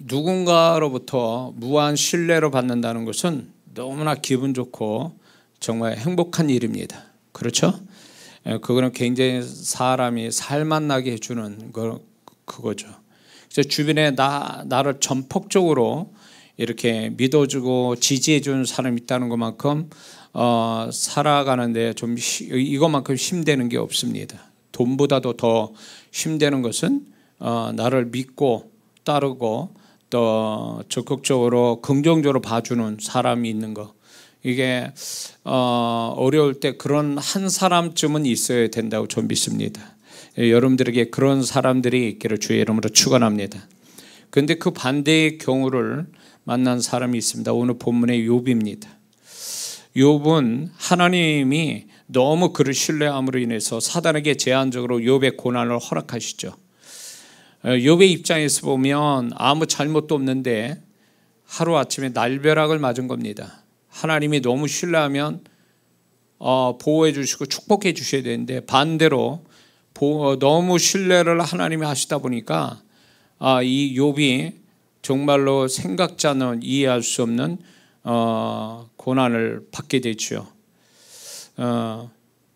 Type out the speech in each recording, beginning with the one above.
누군가로부터 무한 신뢰를 받는다는 것은 너무나 기분 좋고 정말 행복한 일입니다. 그렇죠? 그거는 굉장히 사람이 살맛나게 해주는 그거죠. 그래서 주변에 나를 전폭적으로 이렇게 믿어주고 지지해주는 사람이 있다는 것만큼 살아가는데 좀 이것만큼 힘되는 게 없습니다. 돈보다도 더 힘되는 것은 나를 믿고 따르고 또 적극적으로 긍정적으로 봐주는 사람이 있는 거. 이게 어려울 때 그런 한 사람쯤은 있어야 된다고 저는 믿습니다. 여러분들에게 그런 사람들이 있기를 주의 이름으로 축원합니다. 그런데 그 반대의 경우를 만난 사람이 있습니다. 오늘 본문의 욥입니다. 욥은 하나님이 너무 그를 신뢰함으로 인해서 사단에게 제한적으로 욥의 고난을 허락하시죠. 욥의 입장에서 보면 아무 잘못도 없는데 하루아침에 날벼락을 맞은 겁니다. 하나님이 너무 신뢰하면 보호해 주시고 축복해 주셔야 되는데 반대로 너무 신뢰를 하나님이 하시다 보니까 이 욥이 정말로 생각지 않은 이해할 수 없는 고난을 받게 되죠.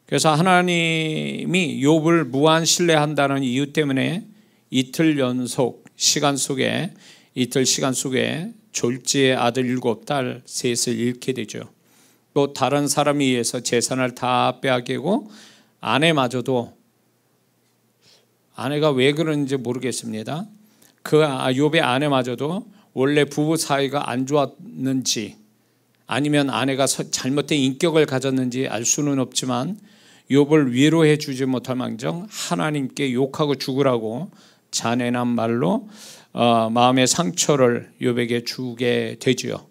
그래서 하나님이 욥을 무한 신뢰한다는 이유 때문에 이틀 시간 속에 졸지의 아들 7딸 셋을 잃게 되죠. 또 다른 사람에 의해서 재산을 다 빼앗기고 아내마저도, 아내가 왜 그런지 모르겠습니다. 그 욥의 아내마저도 원래 부부 사이가 안 좋았는지 아니면 아내가 잘못된 인격을 가졌는지 알 수는 없지만 욥을 위로해 주지 못할 망정 하나님께 욕하고 죽으라고 잔인한 말로 마음의 상처를 욥에게 주게 되지요.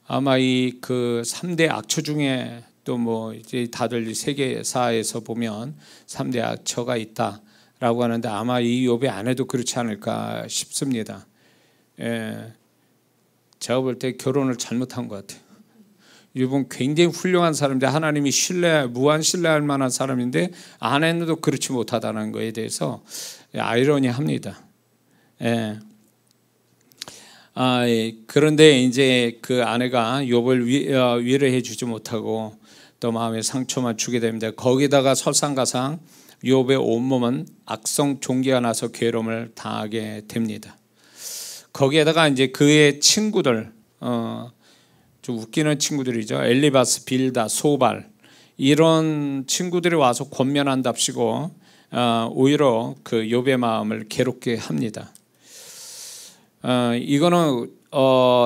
아마 이 그 3대 악처 중에 또 뭐 이제 다들 세계사에서 보면 3대 악처가 있다라고 하는데 아마 이 욥의 아내도 그렇지 않을까 싶습니다. 제가 볼 때 결혼을 잘못한 것 같아요. 욥은 굉장히 훌륭한 사람인데 하나님이 무한 신뢰할 만한 사람인데 아내도 그렇지 못하다는 것에 대해서 아이러니합니다. 그런데 이제 그 아내가 욥을 위로해 주지 못하고 또 마음의 상처만 주게 됩니다. 거기다가 설상가상 욥의 온몸은 악성 종기가 나서 괴로움을 당하게 됩니다. 거기에다가 이제 그의 친구들, 좀 웃기는 친구들이죠. 엘리바스, 빌다, 소발 이런 친구들이 와서 권면한답시고 오히려 그 욥의 마음을 괴롭게 합니다. 이거는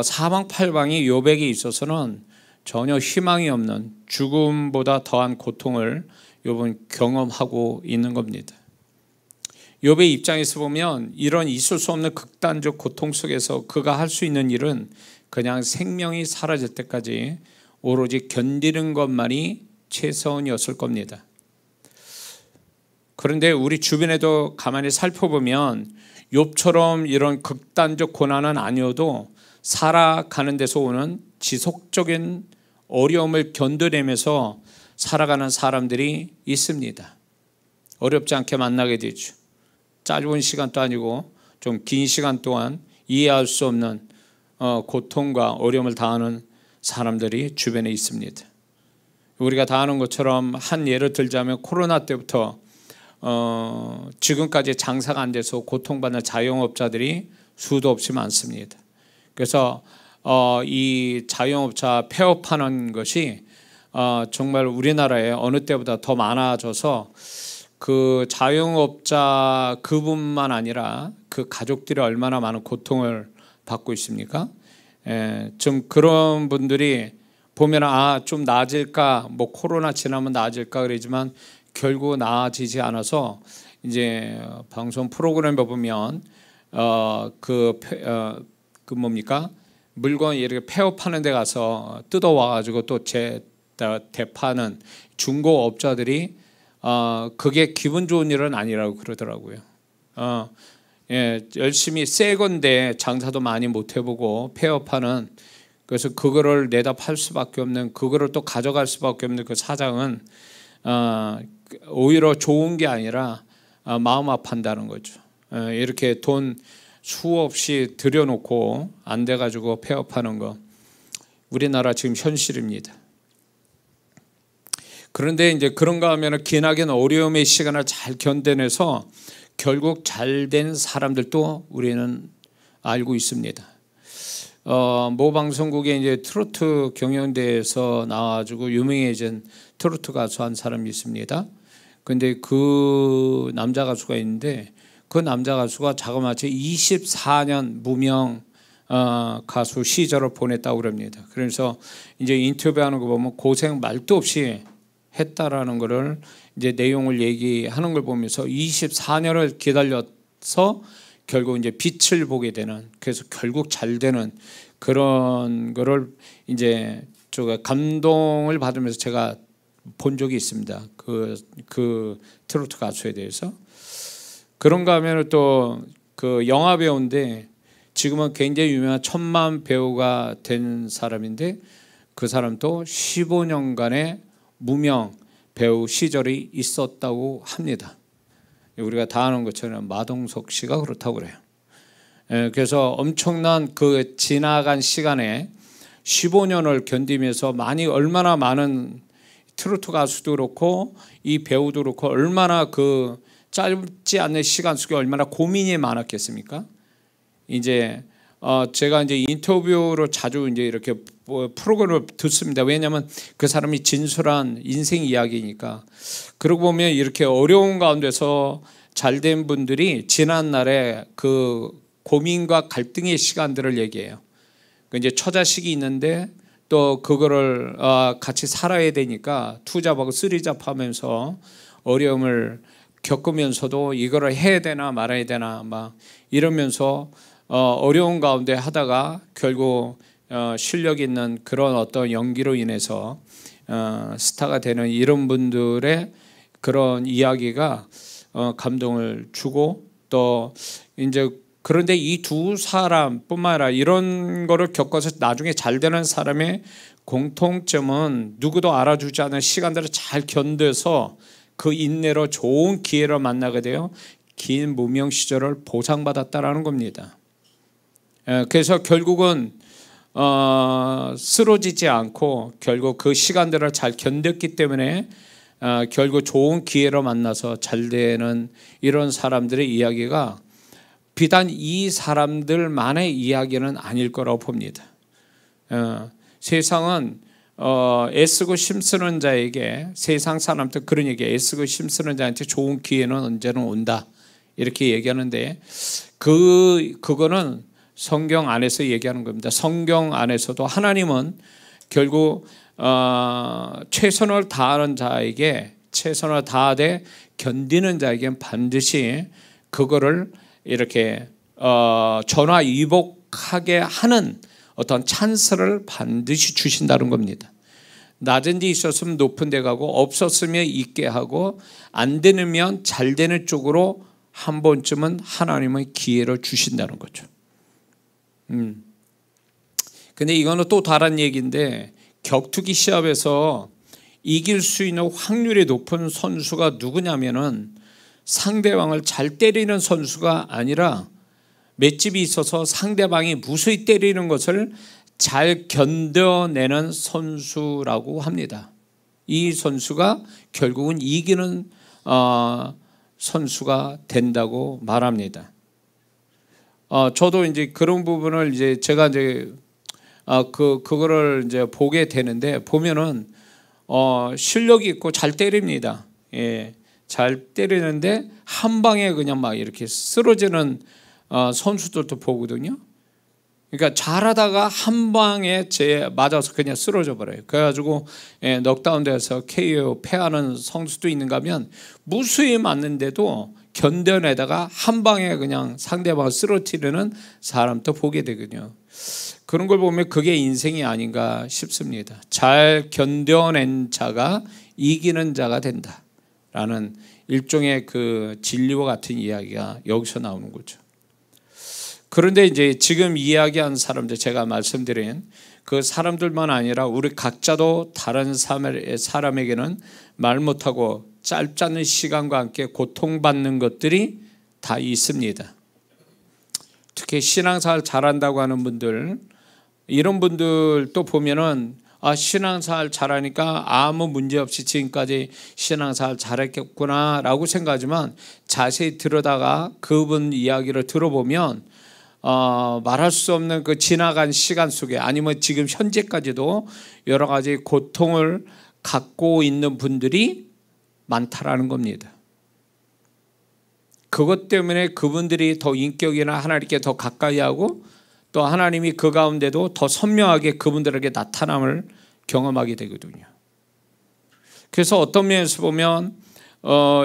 사방팔방이 욥에게 있어서는 전혀 희망이 없는 죽음보다 더한 고통을 욥은 경험하고 있는 겁니다. 욥의 입장에서 보면 이런 있을 수 없는 극단적 고통 속에서 그가 할 수 있는 일은 그냥 생명이 사라질 때까지 오로지 견디는 것만이 최선이었을 겁니다. 그런데 우리 주변에도 가만히 살펴보면 욥처럼 이런 극단적 고난은 아니어도 살아가는 데서 오는 지속적인 어려움을 견뎌내면서 살아가는 사람들이 있습니다. 어렵지 않게 만나게 되죠. 짧은 시간도 아니고 좀 긴 시간 동안 이해할 수 없는 고통과 어려움을 당하는 사람들이 주변에 있습니다. 우리가 다 아는 것처럼 한 예를 들자면 코로나 때부터 지금까지 장사가 안 돼서 고통받는 자영업자들이 수도 없이 많습니다. 그래서 이 자영업자 폐업하는 것이 정말 우리나라에 어느 때보다 더 많아져서 그 자영업자 그분만 아니라 그 가족들이 얼마나 많은 고통을 받고 있습니까? 좀 그런 분들이 보면 좀 나아질까, 뭐 코로나 지나면 나아질까 그러지만 결국 나아지지 않아서 이제 방송 프로그램에 보면 그 뭡니까? 물건 이렇게 폐업하는 데 가서 뜯어와가지고 또 대파는 중고업자들이 그게 기분 좋은 일은 아니라고 그러더라고요. 열심히 새 건데 장사도 많이 못 해보고 폐업하는, 그래서 그거를 내다 팔 수밖에 없는, 그거를 또 가져갈 수밖에 없는 그 사장은 오히려 좋은 게 아니라 마음 아파한다는 거죠. 이렇게 돈 수없이 들여놓고 안 돼가지고 폐업하는 거, 우리나라 지금 현실입니다. 그런데 이제 그런가 하면 기나긴 어려움의 시간을 잘 견뎌내서 결국 잘된 사람들도 우리는 알고 있습니다. 모 방송국에 이제 트로트 경연대회에서 나와가지고 유명해진 트로트 가수 한 사람이 있습니다. 근데 그 남자 가수가 있는데 그 남자 가수가 자그마치 24년 무명 가수 시절을 보냈다고 그럽니다. 그래서 이제 인터뷰하는 거 보면 고생 말도 없이 했다라는 거를 이제 내용을 얘기하는 걸 보면서 24년을 기다려서 결국 이제 빛을 보게 되는, 그래서 결국 잘 되는 그런 거를 이제 제가 감동을 받으면서 제가 본 적이 있습니다. 그 트로트 가수에 대해서. 그런가 하면 또 그 영화 배우인데 지금은 굉장히 유명한 천만 배우가 된 사람인데 그 사람도 15년간의 무명 배우 시절이 있었다고 합니다. 우리가 다 아는 것처럼 마동석 씨가 그렇다고 그래요. 그래서 엄청난 그 지나간 시간에 15년을 견디면서 얼마나 많은 트로트 가수도 그렇고 이 배우도 그렇고 얼마나 그 짧지 않은 시간 속에 얼마나 고민이 많았겠습니까? 이제 제가 이제 인터뷰로 자주 이제 이렇게 프로그램을 듣습니다. 왜냐하면 그 사람이 진솔한 인생 이야기니까. 그러고 보면 이렇게 어려운 가운데서 잘된 분들이 지난 날에 그 고민과 갈등의 시간들을 얘기해요. 이제 처자식이 있는데 또 그거를 같이 살아야 되니까 투잡하고 쓰리잡하면서 어려움을 겪으면서도 이거를 해야 되나 말아야 되나 막 이러면서 어려운 가운데 하다가 결국 실력 있는 그런 어떤 연기로 인해서 스타가 되는 이런 분들의 그런 이야기가 감동을 주고, 또 이제 그런데 이 두 사람뿐만 아니라 이런 거를 겪어서 나중에 잘 되는 사람의 공통점은 누구도 알아주지 않은 시간들을 잘 견뎌서 그 인내로 좋은 기회를 만나게 되어 긴 무명 시절을 보상받았다라는 겁니다. 그래서 결국은 쓰러지지 않고 결국 그 시간들을 잘 견뎠기 때문에 결국 좋은 기회로 만나서 잘 되는 이런 사람들의 이야기가 비단 이 사람들만의 이야기는 아닐 거라고 봅니다. 세상은 애쓰고 힘쓰는 자에게, 세상 사람들 그런 얘기예요. 애쓰고 힘쓰는 자한테 좋은 기회는 언제는 온다, 이렇게 얘기하는데 그거는 성경 안에서 얘기하는 겁니다. 성경 안에서도 하나님은 결국 최선을 다하는 자에게, 최선을 다하되 견디는 자에게는 반드시 그거를 이렇게 전화위복하게 하는 어떤 찬스를 반드시 주신다는 겁니다. 낮은 데 있었으면 높은 데 가고 없었으면 있게 하고 안 되면 잘 되는 쪽으로 한 번쯤은 하나님은 기회를 주신다는 거죠. 근데 이거는 또 다른 얘기인데, 격투기 시합에서 이길 수 있는 확률이 높은 선수가 누구냐면은 상대방을 잘 때리는 선수가 아니라 맷집이 있어서 상대방이 무수히 때리는 것을 잘 견뎌내는 선수라고 합니다. 이 선수가 결국은 이기는 선수가 된다고 말합니다. 저도 이제 그런 부분을 이제 제가 이제 그거를 이제 보게 되는데, 보면은 실력이 있고 잘 때립니다. 예, 잘 때리는데 한 방에 그냥 막 이렇게 쓰러지는 선수들도 보거든요. 그러니까 잘하다가 한 방에 맞아서 그냥 쓰러져 버려요. 그래가지고 넉다운돼서 KO 패하는 선수도 있는가 하면 무수히 맞는데도 견뎌내다가 한 방에 그냥 상대방을 쓰러뜨리는 사람도 보게 되거든요. 그런 걸 보면 그게 인생이 아닌가 싶습니다. 잘 견뎌낸 자가 이기는 자가 된다라는 일종의 그 진리와 같은 이야기가 여기서 나오는 거죠. 그런데 이제 지금 이야기한 사람들, 제가 말씀드린 그 사람들만 아니라 우리 각자도 다른 사람에게는 말 못하고 짧지 않은 시간과 함께 고통받는 것들이 다 있습니다. 특히 신앙생활 잘한다고 하는 분들, 이런 분들도 보면은 신앙생활 잘하니까 아무 문제 없이 지금까지 신앙생활 잘했겠구나 라고 생각하지만, 자세히 들여다가 그분 이야기를 들어보면 말할 수 없는 그 지나간 시간 속에, 아니면 지금 현재까지도 여러 가지 고통을 갖고 있는 분들이 많다라는 겁니다. 그것 때문에 그분들이 더 인격이나 하나님께 더 가까이 하고, 또 하나님이 그 가운데도 더 선명하게 그분들에게 나타남을 경험하게 되거든요. 그래서 어떤 면에서 보면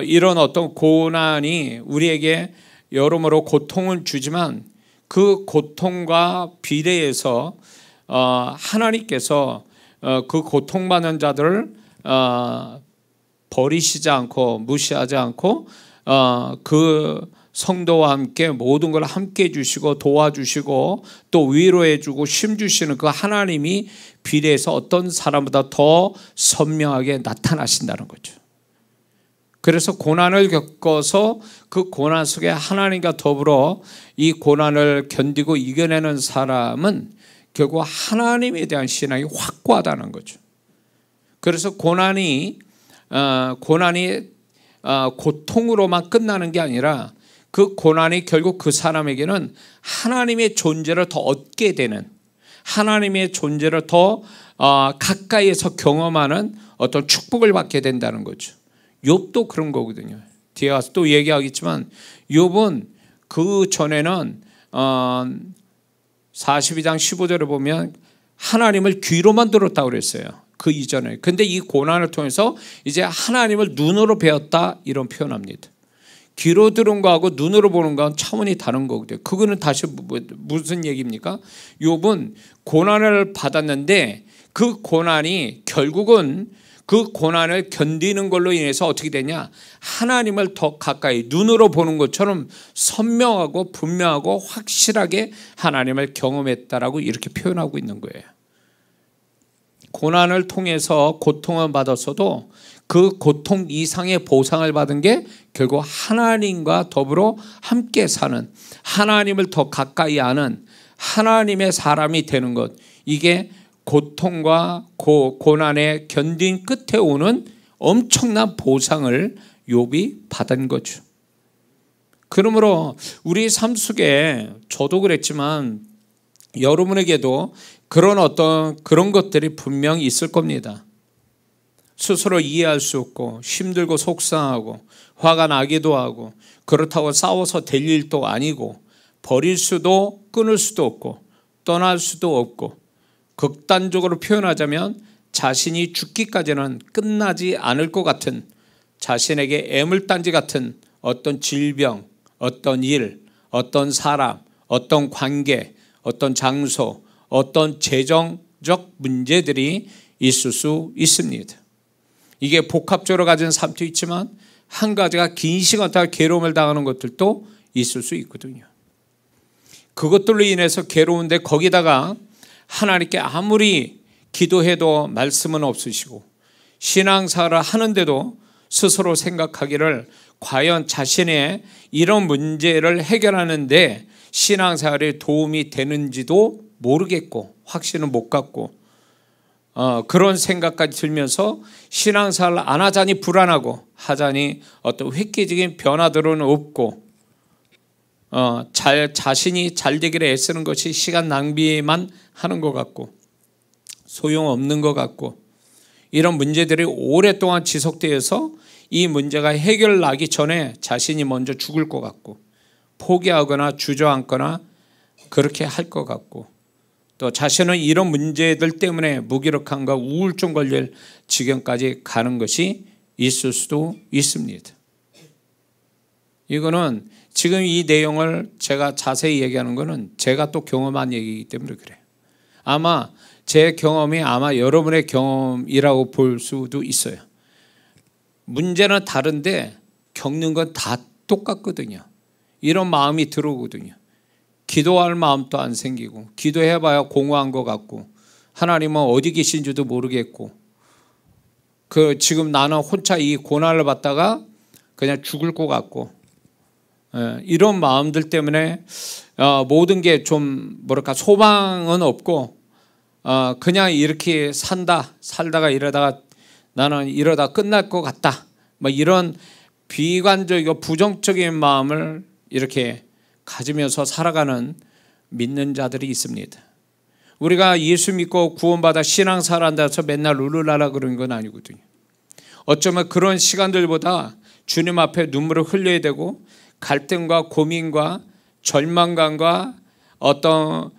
이런 어떤 고난이 우리에게 여러모로 고통을 주지만, 그 고통과 비례해서 하나님께서 그 고통받는 자들을 버리시지 않고 무시하지 않고 그 성도와 함께 모든 걸 함께 해주시고 도와주시고 또 위로해주고 힘주시는 그 하나님이 비례해서 어떤 사람보다 더 선명하게 나타나신다는 거죠. 그래서 고난을 겪어서 그 고난 속에 하나님과 더불어 이 고난을 견디고 이겨내는 사람은 결국 하나님에 대한 신앙이 확고하다는 거죠. 그래서 고난이 고통으로만 끝나는 게 아니라, 그 고난이 결국 그 사람에게는 하나님의 존재를 더 얻게 되는, 하나님의 존재를 더 가까이에서 경험하는 어떤 축복을 받게 된다는 거죠. 욥도 그런 거거든요. 뒤에 가서 또 얘기하겠지만, 욥은 그 전에는 42장 15절에 보면 하나님을 귀로만 들었다고 그랬어요. 그 이전에. 근데 이 고난을 통해서 이제 하나님을 눈으로 배웠다, 이런 표현합니다. 귀로 들은 거하고 눈으로 보는 건 차원이 다른 거거든요. 그거는 다시 무슨 얘기입니까? 욥은 고난을 받았는데 그 고난이 결국은 그 고난을 견디는 걸로 인해서 어떻게 되냐, 하나님을 더 가까이 눈으로 보는 것처럼 선명하고 분명하고 확실하게 하나님을 경험했다라고 이렇게 표현하고 있는 거예요. 고난을 통해서 고통을 받았어도 그 고통 이상의 보상을 받은 게 결국 하나님과 더불어 함께 사는, 하나님을 더 가까이 아는 하나님의 사람이 되는 것, 이게 고통과 고난의 견딘 끝에 오는 엄청난 보상을 욥이 받은 거죠. 그러므로 우리 삶 속에, 저도 그랬지만 여러분에게도 그런 것들이 분명히 있을 겁니다. 스스로 이해할 수 없고 힘들고 속상하고 화가 나기도 하고, 그렇다고 싸워서 될 일도 아니고, 버릴 수도 끊을 수도 없고 떠날 수도 없고, 극단적으로 표현하자면 자신이 죽기까지는 끝나지 않을 것 같은, 자신에게 애물단지 같은 어떤 질병, 어떤 일, 어떤 사람, 어떤 관계, 어떤 장소, 어떤 재정적 문제들이 있을 수 있습니다. 이게 복합적으로 가진 삶도 있지만, 한 가지가 긴 시간 동안 괴로움을 당하는 것들도 있을 수 있거든요. 그것들로 인해서 괴로운데, 거기다가 하나님께 아무리 기도해도 말씀은 없으시고, 신앙생활을 하는데도 스스로 생각하기를 과연 자신의 이런 문제를 해결하는데 신앙생활에 도움이 되는지도 모르겠고 확신은 못 갖고, 그런 생각까지 들면서 신앙생활을 안 하자니 불안하고, 하자니 어떤 획기적인 변화들은 없고, 자신이 잘 되기를 애쓰는 것이 시간 낭비만 하는 것 같고 소용없는 것 같고, 이런 문제들이 오랫동안 지속되어서 이 문제가 해결나기 전에 자신이 먼저 죽을 것 같고, 포기하거나 주저앉거나 그렇게 할 것 같고, 또 자신은 이런 문제들 때문에 무기력함과 우울증 걸릴 지경까지 가는 것이 있을 수도 있습니다. 이거는 지금 이 내용을 제가 자세히 얘기하는 것은 제가 또 경험한 얘기이기 때문에 그래요. 아마 제 경험이 아마 여러분의 경험이라고 볼 수도 있어요. 문제는 다른데 겪는 건 다 똑같거든요. 이런 마음이 들어오거든요. 기도할 마음도 안 생기고, 기도해봐야 공허한 것 같고, 하나님은 어디 계신지도 모르겠고, 지금 나는 혼자 이 고난을 받다가 그냥 죽을 것 같고, 이런 마음들 때문에 모든 게 좀 뭐랄까 소망은 없고 그냥 이렇게 살다가 이러다가 나는 이러다 끝날 것 같다, 뭐 이런 비관적이고 부정적인 마음을 이렇게 가지면서 살아가는 믿는 자들이 있습니다. 우리가 예수 믿고 구원받아 신앙생활한다 해서 맨날 룰루랄라 그런 건 아니거든요. 어쩌면 그런 시간들보다 주님 앞에 눈물을 흘려야 되고 갈등과 고민과 절망감과 어떤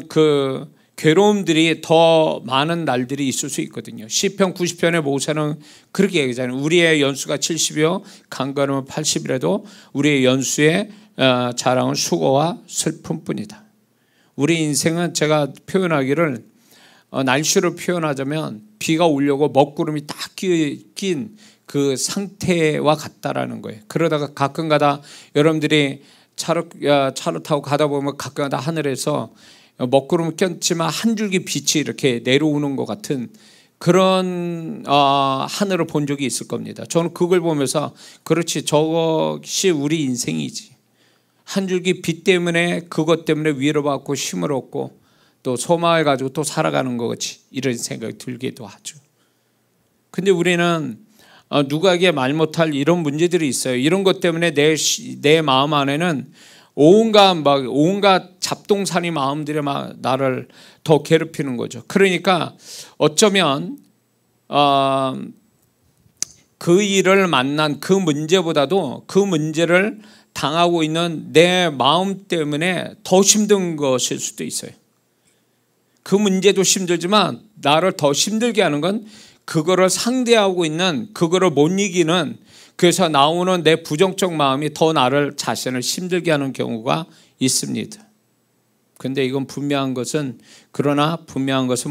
그 괴로움들이 더 많은 날들이 있을 수 있거든요. 시편 90편의 모세는 그렇게 얘기하잖아요. 우리의 연수가 70이요 강건하면 80이라도 우리의 연수의 자랑은 수고와 슬픔뿐이다. 우리 인생은 제가 표현하기를 날씨로 표현하자면 비가 오려고 먹구름이 딱 낀 그 상태와 같다라는 거예요. 그러다가 가끔가다 여러분들이 차로 타고 가다 보면 가끔가다 하늘에서 먹구름을 꼈지만 한 줄기 빛이 이렇게 내려오는 것 같은 그런 하늘을 본 적이 있을 겁니다. 저는 그걸 보면서 그렇지, 저것이 우리 인생이지. 한 줄기 빛 때문에 그것 때문에 위로받고 힘을 얻고 또 소망을 가지고 또 살아가는 거지, 이런 생각이 들기도 하죠. 근데 우리는 누구에게 말 못할 이런 문제들이 있어요. 이런 것 때문에 내 마음 안에는 온갖 잡동사니 마음들이 막 나를 더 괴롭히는 거죠. 그러니까 어쩌면 그 일을 만난 그 문제보다도 그 문제를 당하고 있는 내 마음 때문에 더 힘든 것일 수도 있어요. 그 문제도 힘들지만 나를 더 힘들게 하는 건 그거를 상대하고 있는, 그거를 못 이기는, 그래서 나오는 내 부정적 마음이 더 나를 자신을 힘들게 하는 경우가 있습니다. 근데 이건 분명한 것은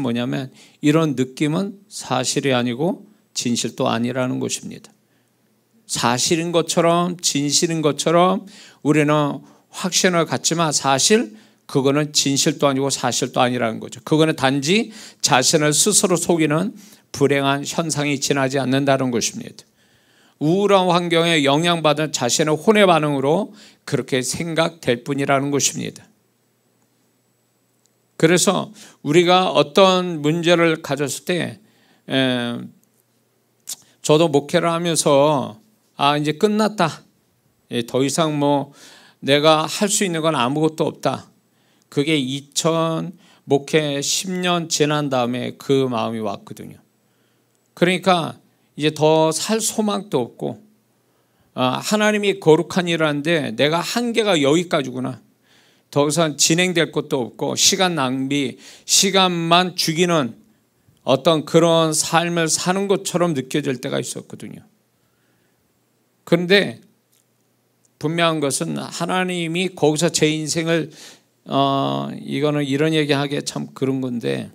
뭐냐면 이런 느낌은 사실이 아니고 진실도 아니라는 것입니다. 사실인 것처럼 진실인 것처럼 우리는 확신을 갖지만 사실 그거는 진실도 아니고 사실도 아니라는 거죠. 그거는 단지 자신을 스스로 속이는 불행한 현상이 지나지 않는다는 것입니다. 우울한 환경에 영향받은 자신의 혼의 반응으로 그렇게 생각될 뿐이라는 것입니다. 그래서 우리가 어떤 문제를 가졌을 때 저도 목회를 하면서 이제 끝났다, 더 이상 뭐 내가 할 수 있는 건 아무것도 없다, 그게 목회 10년 지난 다음에 그 마음이 왔거든요. 그러니까 이제 더 살 소망도 없고 하나님이 거룩한 일을 하는데 내가 한계가 여기까지구나, 더 이상 진행될 것도 없고 시간 낭비, 시간만 죽이는 어떤 그런 삶을 사는 것처럼 느껴질 때가 있었거든요. 그런데 분명한 것은 하나님이 거기서 제 인생을 이거는 이런 얘기하기에 참 그런 건데,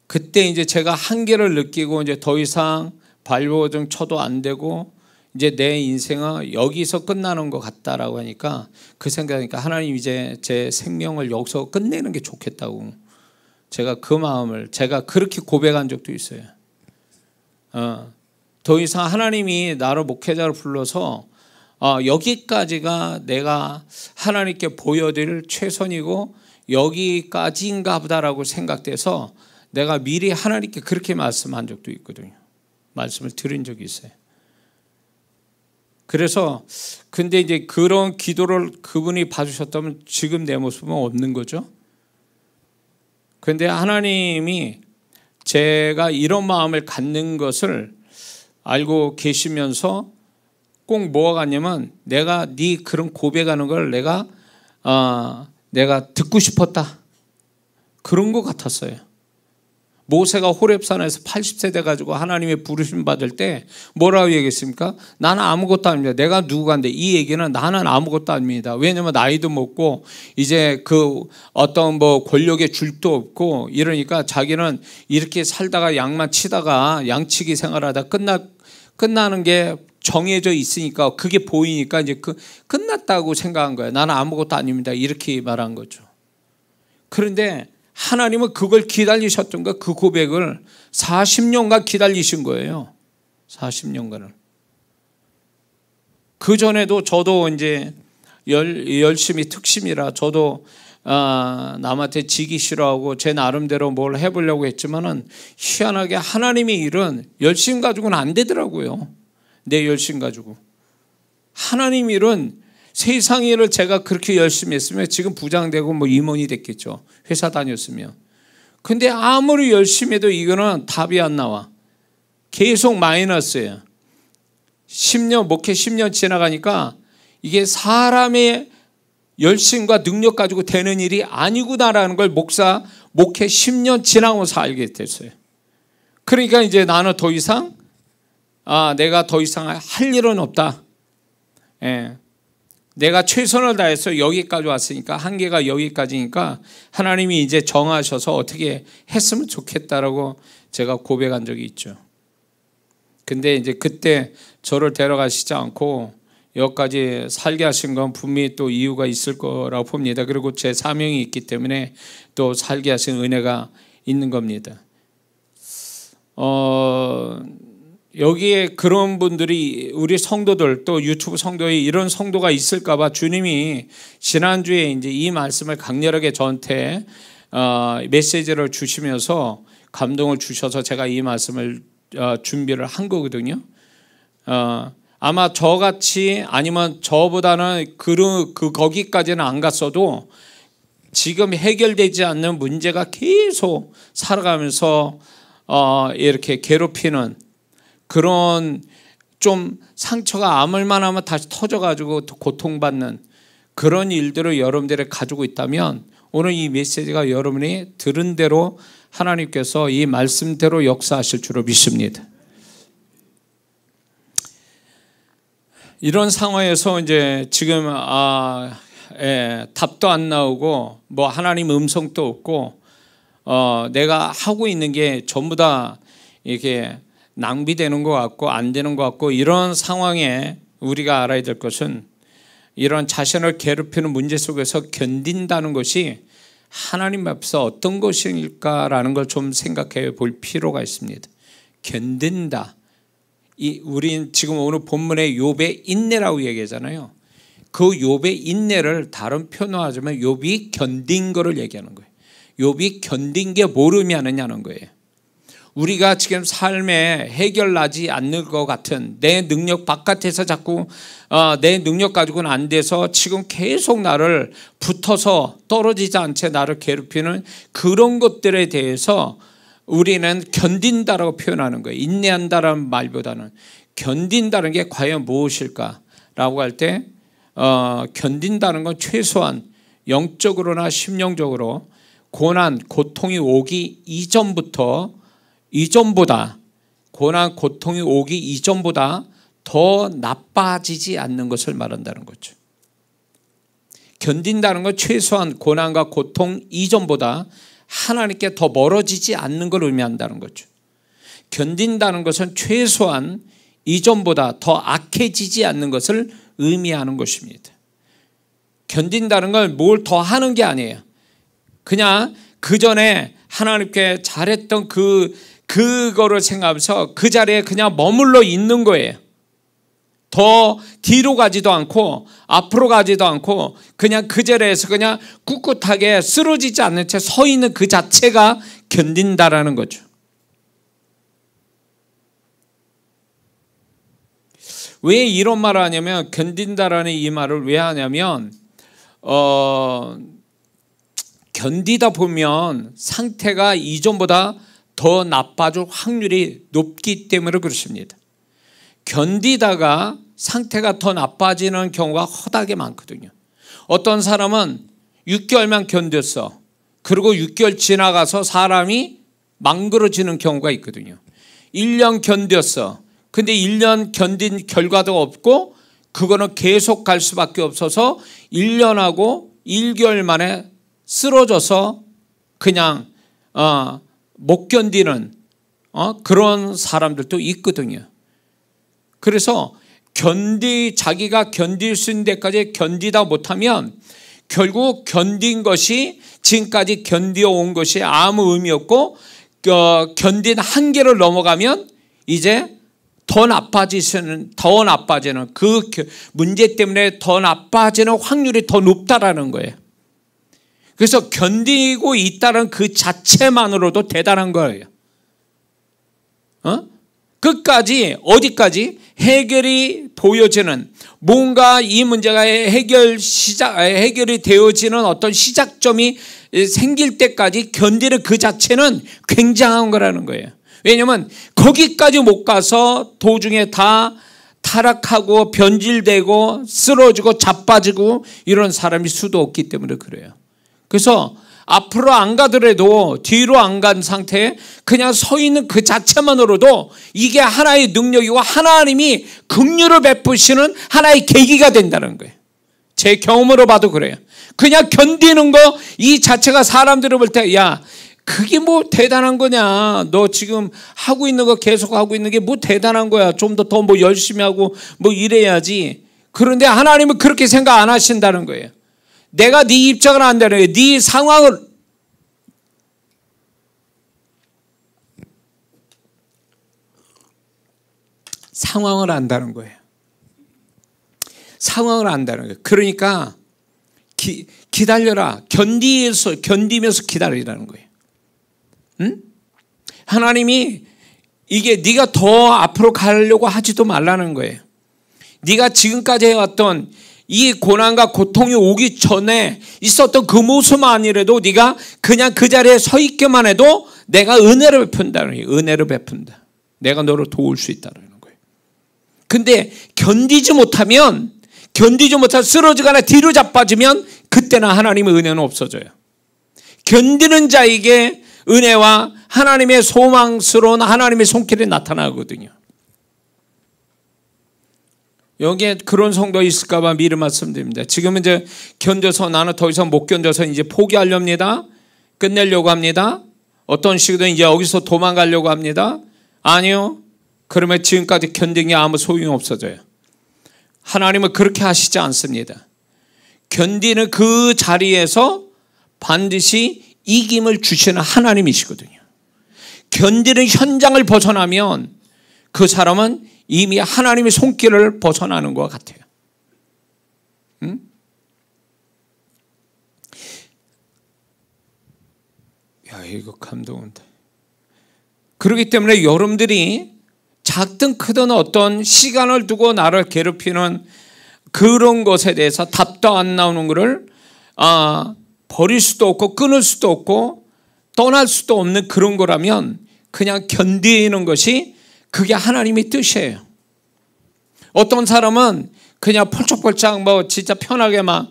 그때 이제 제가 한계를 느끼고 이제 더 이상 발버둥 쳐도 안 되고 이제 내 인생은 여기서 끝나는 것 같다라고 하니까 그 생각하니까 하나님 이제 제 생명을 여기서 끝내는 게 좋겠다고 제가 그 마음을 제가 그렇게 고백한 적도 있어요. 더 이상 하나님이 나를 목회자로 불러서 여기까지가 내가 하나님께 보여드릴 최선이고 여기까지인가 보다라고 생각돼서 내가 미리 하나님께 그렇게 말씀한 적도 있거든요. 말씀을 드린 적이 있어요. 그래서 근데 이제 그런 기도를 그분이 봐주셨다면 지금 내 모습은 없는 거죠. 그런데 하나님이 제가 이런 마음을 갖는 것을 알고 계시면서 꼭 뭐가 같냐면 내가 네 그런 고백하는 걸 내가 듣고 싶었다, 그런 것 같았어요. 모세가 호렙산에서 80세 돼가지고 하나님의 부르심 받을 때 뭐라고 얘기했습니까? 나는 아무것도 아닙니다. 내가 누구간데, 이 얘기는 나는 아무것도 아닙니다. 왜냐면 나이도 먹고 이제 그 어떤 뭐 권력의 줄도 없고 이러니까 자기는 이렇게 살다가 양만 치다가 양치기 생활하다 끝나는 게 정해져 있으니까 그게 보이니까 이제 끝났다고 생각한 거예요. 나는 아무것도 아닙니다, 이렇게 말한 거죠. 그런데 하나님은 그걸 기다리셨던 거, 그 고백을 40년간 기다리신 거예요. 40년간을. 그 전에도 저도 이제 열심히 특심이라 저도 남한테 지기 싫어하고 제 나름대로 뭘 해보려고 했지만은 희한하게 하나님의 일은 열심 가지고는 안 되더라고요. 내 열심 가지고. 하나님 일은 세상 일을 제가 그렇게 열심히 했으면 지금 부장되고 뭐 임원이 됐겠죠. 회사 다녔으면. 근데 아무리 열심히 해도 이거는 답이 안 나와. 계속 마이너스예요. 10년, 목회 10년 지나가니까 이게 사람의 열심과 능력 가지고 되는 일이 아니구나라는 걸 목회 10년 지나고서 알게 됐어요. 그러니까 이제 나는 더 이상 내가 더 이상 할 일은 없다. 예. 내가 최선을 다해서 여기까지 왔으니까 한계가 여기까지니까 하나님이 이제 정하셔서 어떻게 했으면 좋겠다라고 제가 고백한 적이 있죠. 근데 이제 그때 저를 데려가시지 않고 여기까지 살게 하신 건 분명히 또 이유가 있을 거라고 봅니다. 그리고 제 사명이 있기 때문에 또 살게 하신 은혜가 있는 겁니다. 여기에 그런 분들이 우리 성도들 또 유튜브 성도에 이런 성도가 있을까 봐 주님이 지난주에 이제 이 말씀을 강렬하게 저한테 메시지를 주시면서 감동을 주셔서 제가 이 말씀을 준비를 한 거거든요. 아마 저같이 아니면 저보다는 거기까지는 안 갔어도 지금 해결되지 않는 문제가 계속 살아가면서 이렇게 괴롭히는 그런 좀 상처가 아물만 하면 다시 터져가지고 고통받는 그런 일들을 여러분들이 가지고 있다면 오늘 이 메시지가 여러분이 들은 대로 하나님께서 이 말씀대로 역사하실 줄로 믿습니다. 이런 상황에서 이제 지금 답도 안 나오고 뭐 하나님 음성도 없고 내가 하고 있는 게 전부 다 이렇게 낭비되는 것 같고 안 되는 것 같고 이런 상황에 우리가 알아야 될 것은 이런 자신을 괴롭히는 문제 속에서 견딘다는 것이 하나님 앞에서 어떤 것일까라는 걸 좀 생각해 볼 필요가 있습니다. 견딘다. 우린 지금 오늘 본문에 욥의 인내라고 얘기하잖아요. 그 욥의 인내를 다른 표현으로 하자면 욥이 견딘 거를 얘기하는 거예요. 욥이 견딘 게 뭘 의미하느냐는 거예요. 우리가 지금 삶에 해결나지 않는 것 같은 내 능력 바깥에서 자꾸 내 능력 가지고는 안 돼서 지금 계속 나를 붙어서 떨어지지 않게 나를 괴롭히는 그런 것들에 대해서 우리는 견딘다라고 표현하는 거예요. 인내한다라는 말보다는 견딘다는 게 과연 무엇일까라고 할 때 견딘다는 건 최소한 영적으로나 심령적으로 고난, 고통이 오기 이전보다 고난, 고통이 오기 이전보다 더 나빠지지 않는 것을 말한다는 거죠. 견딘다는 건 최소한 고난과 고통 이전보다 하나님께 더 멀어지지 않는 걸 의미한다는 거죠. 견딘다는 것은 최소한 이전보다 더 악해지지 않는 것을 의미하는 것입니다. 견딘다는 걸 뭘 더 하는 게 아니에요. 그냥 그 전에 하나님께 잘했던 그거를 생각하면서 그 자리에 그냥 머물러 있는 거예요. 더 뒤로 가지도 않고 앞으로 가지도 않고 그냥 그 자리에서 그냥 꿋꿋하게 쓰러지지 않는 채 서 있는 그 자체가 견딘다라는 거죠. 왜 이런 말을 하냐면 견딘다라는 이 말을 왜 하냐면 견디다 보면 상태가 이전보다 더 나빠질 확률이 높기 때문에 그렇습니다. 견디다가 상태가 더 나빠지는 경우가 허다하게 많거든요. 어떤 사람은 6개월만 견뎠어. 그리고 6개월 지나가서 사람이 망그러지는 경우가 있거든요. 1년 견뎠어. 근데 1년 견딘 결과도 없고 그거는 계속 갈 수밖에 없어서 1년하고 1개월 만에 쓰러져서 그냥 못 견디는 그런 사람들도 있거든요. 그래서 자기가 견딜 수 있는 데까지 견디다 못하면 결국 견딘 것이 지금까지 견디어온 것이 아무 의미 없고 견딘 한계를 넘어가면 이제 더 나빠지는 그 문제 때문에 더 나빠지는 확률이 더 높다라는 거예요. 그래서 견디고 있다는 그 자체만으로도 대단한 거예요. 끝까지 어디까지 해결이 보여지는 뭔가 이 문제가 해결이 되어지는 어떤 시작점이 생길 때까지 견디는 그 자체는 굉장한 거라는 거예요. 왜냐하면 거기까지 못 가서 도중에 다 타락하고 변질되고 쓰러지고 자빠지고 이런 사람이 수도 없기 때문에 그래요. 그래서 앞으로 안 가더라도 뒤로 안 간 상태에 그냥 서 있는 그 자체만으로도 이게 하나의 능력이고 하나님이 긍휼을 베푸시는 하나의 계기가 된다는 거예요. 제 경험으로 봐도 그래요. 그냥 견디는 거 이 자체가 사람들을 볼 때 야 그게 뭐 대단한 거냐, 너 지금 하고 있는 거 계속 하고 있는 게 뭐 대단한 거야, 좀 더 뭐 열심히 하고 뭐 이래야지. 그런데 하나님은 그렇게 생각 안 하신다는 거예요. 내가 네 입장을 안다는 거예요. 네 상황을 안다는 거예요. 상황을 안다는 거예요. 그러니까 기다려라. 견디면서 기다리라는 거예요. 응? 하나님이 이게 네가 더 앞으로 가려고 하지도 말라는 거예요. 네가 지금까지 해왔던 이 고난과 고통이 오기 전에 있었던 그 모습만이라도 네가 그냥 그 자리에 서 있기만 해도 내가 은혜를 베푼다는 거예요. 은혜를 베푼다. 내가 너를 도울 수 있다는 거예요. 근데 견디지 못하면 쓰러지거나 뒤로 자빠지면 그때는 하나님의 은혜는 없어져요. 견디는 자에게 은혜와 하나님의 소망스러운 하나님의 손길이 나타나거든요. 여기에 그런 성도 있을까 봐 미리 말씀드립니다. 지금은 이제 견뎌서 나는 더 이상 못 견뎌서 이제 포기하렵니다. 끝내려고 합니다. 어떤 식으로 이제 여기서 도망가려고 합니다. 아니요. 그러면 지금까지 견딘 게 아무 소용이 없어져요. 하나님은 그렇게 하시지 않습니다. 견디는 그 자리에서 반드시 이김을 주시는 하나님이시거든요. 견디는 현장을 벗어나면 그 사람은 이미 하나님의 손길을 벗어나는 것 같아요. 응? 야, 이거 감동한다. 그렇기 때문에 여러분들이 작든 크든 어떤 시간을 두고 나를 괴롭히는 그런 것에 대해서 답도 안 나오는 것을 버릴 수도 없고 끊을 수도 없고 떠날 수도 없는 그런 거라면 그냥 견디는 것이 그게 하나님의 뜻이에요. 어떤 사람은 그냥 펄쩍펄쩍 뭐 진짜 편하게 막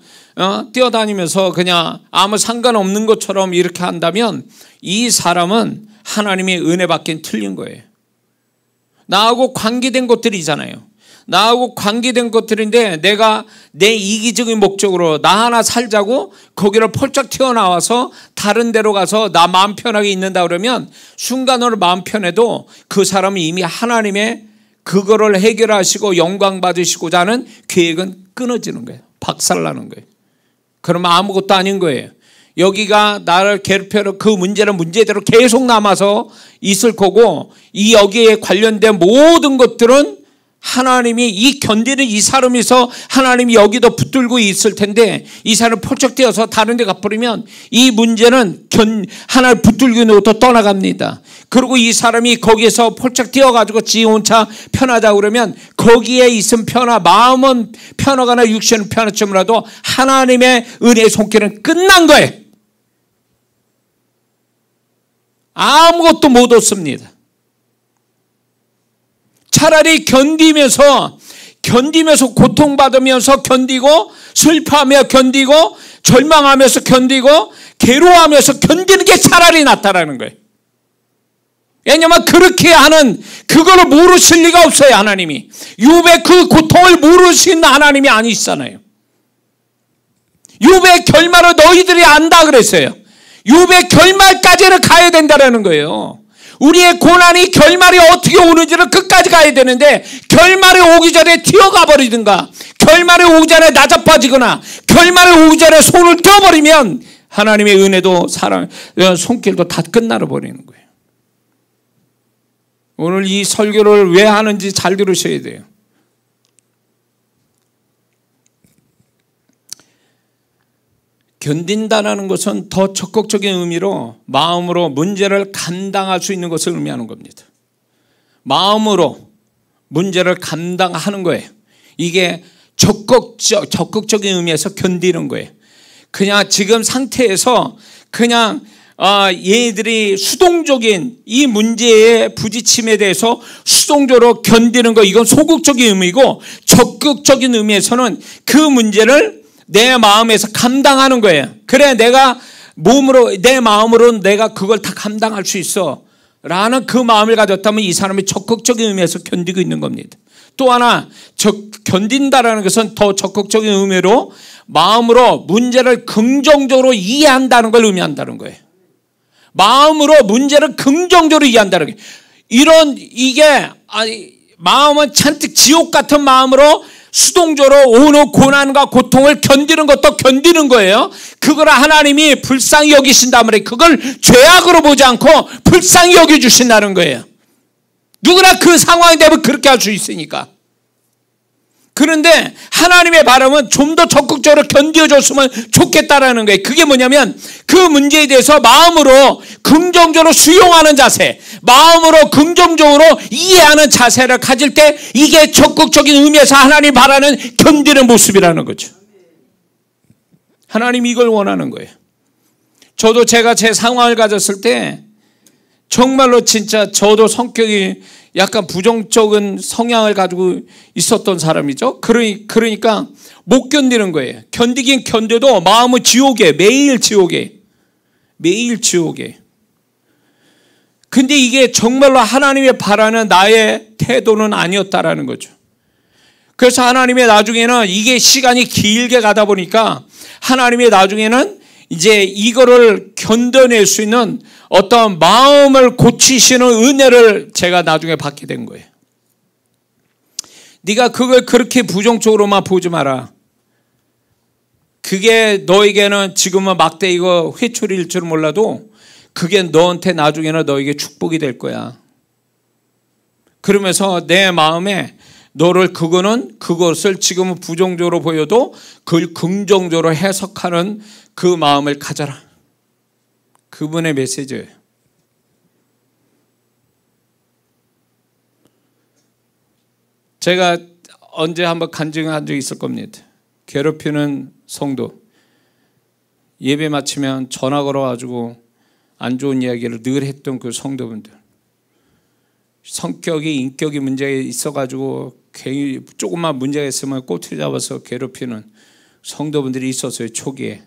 뛰어다니면서 그냥 아무 상관없는 것처럼 이렇게 한다면 이 사람은 하나님의 은혜 받긴 틀린 거예요. 나하고 관계된 것들이잖아요. 나하고 관계된 것들인데 내가 내 이기적인 목적으로 나 하나 살자고 거기를 펄쩍 튀어나와서 다른 데로 가서 나 마음 편하게 있는다 그러면 순간으로 마음 편해도 그 사람은 이미 하나님의 그거를 해결하시고 영광 받으시고자 하는 계획은 끊어지는 거예요. 박살나는 거예요. 그러면 아무것도 아닌 거예요. 여기가 나를 괴롭혀서 그 문제는 문제대로 계속 남아서 있을 거고 이 여기에 관련된 모든 것들은 하나님이 이 견디는 이 사람에서 하나님이 여기도 붙들고 있을 텐데 이 사람 펄쩍 뛰어서 다른 데 가버리면 이 문제는 하나를 붙들기로부터 떠나갑니다. 그리고 이 사람이 거기에서 펄쩍 뛰어가지고 지 혼자 편하다 그러면 거기에 있은 마음은 편하거나 육신은 편할지라도 하나님의 은혜의 손길은 끝난 거예요. 아무것도 못 얻습니다. 차라리 견디면서 고통받으면서 견디고 슬퍼하며 견디고 절망하면서 견디고 괴로워하면서 견디는 게 차라리 낫다라는 거예요. 왜냐하면 그렇게 하는 그거를 모르실 리가 없어요. 하나님이 욥의 그 고통을 모르신 하나님이 아니시잖아요. 욥의 결말을 너희들이 안다 그랬어요. 욥의 결말까지는 가야 된다라는 거예요. 우리의 고난이 결말이 어떻게 오는지를 끝까지 가야 되는데 결말이 오기 전에 튀어가 버리든가 결말이 오기 전에 나자빠지거나 결말이 오기 전에 손을 떼어버리면 하나님의 은혜도 사랑 손길도 다 끝나버리는 거예요. 오늘 이 설교를 왜 하는지 잘 들으셔야 돼요. 견딘다라는 것은 더 적극적인 의미로 마음으로 문제를 감당할 수 있는 것을 의미하는 겁니다. 마음으로 문제를 감당하는 거예요. 이게 적극적인 의미에서 견디는 거예요. 그냥 지금 상태에서 그냥 얘들이 수동적인 이 문제의 부딪힘에 대해서 수동적으로 견디는 거, 이건 소극적인 의미고, 적극적인 의미에서는 그 문제를 내 마음에서 감당하는 거예요. 그래, 내가 몸으로, 내 마음으로는 내가 그걸 다 감당할 수 있어 라는 그 마음을 가졌다면 이 사람이 적극적인 의미에서 견디고 있는 겁니다. 또 하나, 견딘다라는 것은 더 적극적인 의미로 마음으로 문제를 긍정적으로 이해한다는 걸 의미한다는 거예요. 마음으로 문제를 긍정적으로 이해한다는 거예요. 이게 마음은 잔뜩 지옥 같은 마음으로 수동적으로 오는 고난과 고통을 견디는 것도 견디는 거예요. 그걸 하나님이 불쌍히 여기신단 말이에요. 그걸 죄악으로 보지 않고 불쌍히 여겨주신다는 거예요. 누구나 그 상황이 되면 그렇게 할 수 있으니까. 그런데 하나님의 바람은 좀 더 적극적으로 견뎌줬으면 좋겠다라는 거예요. 그게 뭐냐면 그 문제에 대해서 마음으로 긍정적으로 수용하는 자세, 마음으로 긍정적으로 이해하는 자세를 가질 때 이게 적극적인 의미에서 하나님이 바라는 견디는 모습이라는 거죠. 하나님이 이걸 원하는 거예요. 저도 제가 제 상황을 가졌을 때 정말로 진짜 저도 성격이 약간 부정적인 성향을 가지고 있었던 사람이죠. 그러니까 못 견디는 거예요. 견디긴 견뎌도 마음은 지옥에, 매일 지옥에. 근데 이게 정말로 하나님의 바라는 나의 태도는 아니었다라는 거죠. 그래서 하나님의 나중에는 이게 시간이 길게 가다 보니까 하나님의 나중에는 이제 이거를 견뎌낼 수 있는 어떤 마음을 고치시는 은혜를 제가 나중에 받게 된 거예요. 네가 그걸 그렇게 부정적으로만 보지 마라. 그게 너에게는 지금은 막대이고 회초리일 줄 몰라도 그게 너한테 나중에는 너에게 축복이 될 거야. 그러면서 내 마음에 너를 그것을 지금은 부정적으로 보여도 그걸 긍정적으로 해석하는 그 마음을 가져라. 그분의 메시지예요. 제가 언제 한번 간증한 적이 있을 겁니다. 괴롭히는 성도, 예배 마치면 전화 걸어가지고 안 좋은 이야기를 늘 했던 그 성도분들, 성격이 인격이 문제가 있어가지고 괜히 조금만 문제가 있으면 꼬투리 잡아서 괴롭히는 성도분들이 있었어요. 초기에.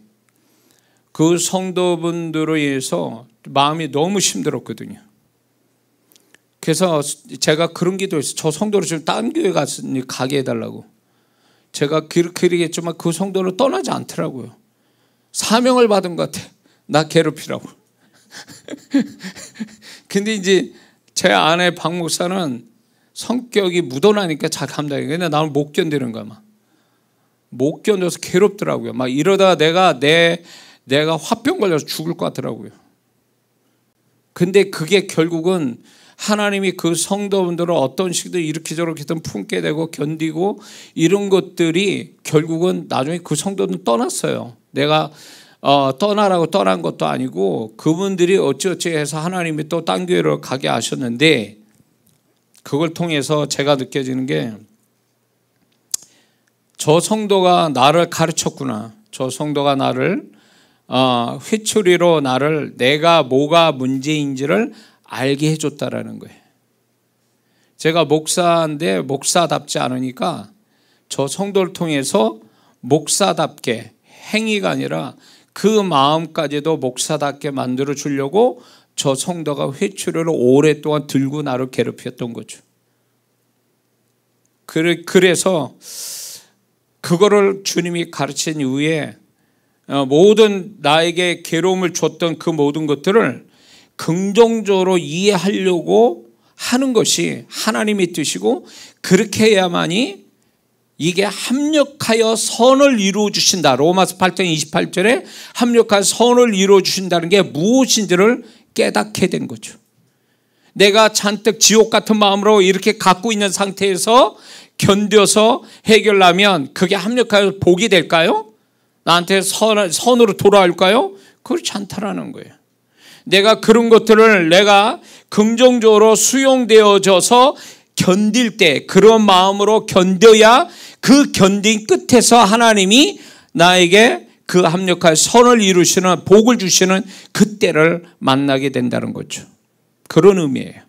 그 성도분들로 인해서 마음이 너무 힘들었거든요. 그래서 제가 그런 기도했어요. 저 성도를 좀 딴 교회 가게 해달라고. 제가 그러겠지만 그 성도는 떠나지 않더라고요. 사명을 받은 것 같아. 나 괴롭히라고. 근데 이제 제 아내 박 목사는 성격이 묻어나니까 잘 감당해. 근데 나는 못 견디는 거야. 못 견뎌서 괴롭더라고요. 막 이러다가 내가 화병 걸려서 죽을 것 같더라고요. 근데 그게 결국은 하나님이 그 성도분들을 어떤 식으로 이렇게 저렇게든 품게 되고 견디고 이런 것들이 결국은 나중에 그 성도는 떠났어요. 내가 떠나라고 떠난 것도 아니고 그분들이 어찌어찌 해서 하나님이 또 딴 교회로 가게 하셨는데, 그걸 통해서 제가 느껴지는 게 저 성도가 나를 가르쳤구나. 저 성도가 나를 회초리로 나를 내가 뭐가 문제인지를 알게 해줬다라는 거예요. 제가 목사인데 목사답지 않으니까 저 성도를 통해서 목사답게, 행위가 아니라 그 마음까지도 목사답게 만들어 주려고 저 성도가 회초리를 오랫동안 들고 나를 괴롭혔던 거죠. 그래서 그거를 주님이 가르친 이후에 모든 나에게 괴로움을 줬던 그 모든 것들을 긍정적으로 이해하려고 하는 것이 하나님의 뜻이고, 그렇게 해야만이 이게 합력하여 선을 이루어 주신다. 로마서 8장 28절에 합력하여 선을 이루어 주신다는 게 무엇인지를 깨닫게 된 거죠. 내가 잔뜩 지옥 같은 마음으로 이렇게 갖고 있는 상태에서 견뎌서 해결하면 그게 합력하여 복이 될까요? 나한테 선으로 돌아올까요? 그렇지 않다라는 거예요. 내가 그런 것들을 내가 긍정적으로 수용되어져서 견딜 때 그런 마음으로 견뎌야 그 견딘 끝에서 하나님이 나에게 그 합력하여 선을 이루시는 복을 주시는 그때를 만나게 된다는 거죠. 그런 의미예요.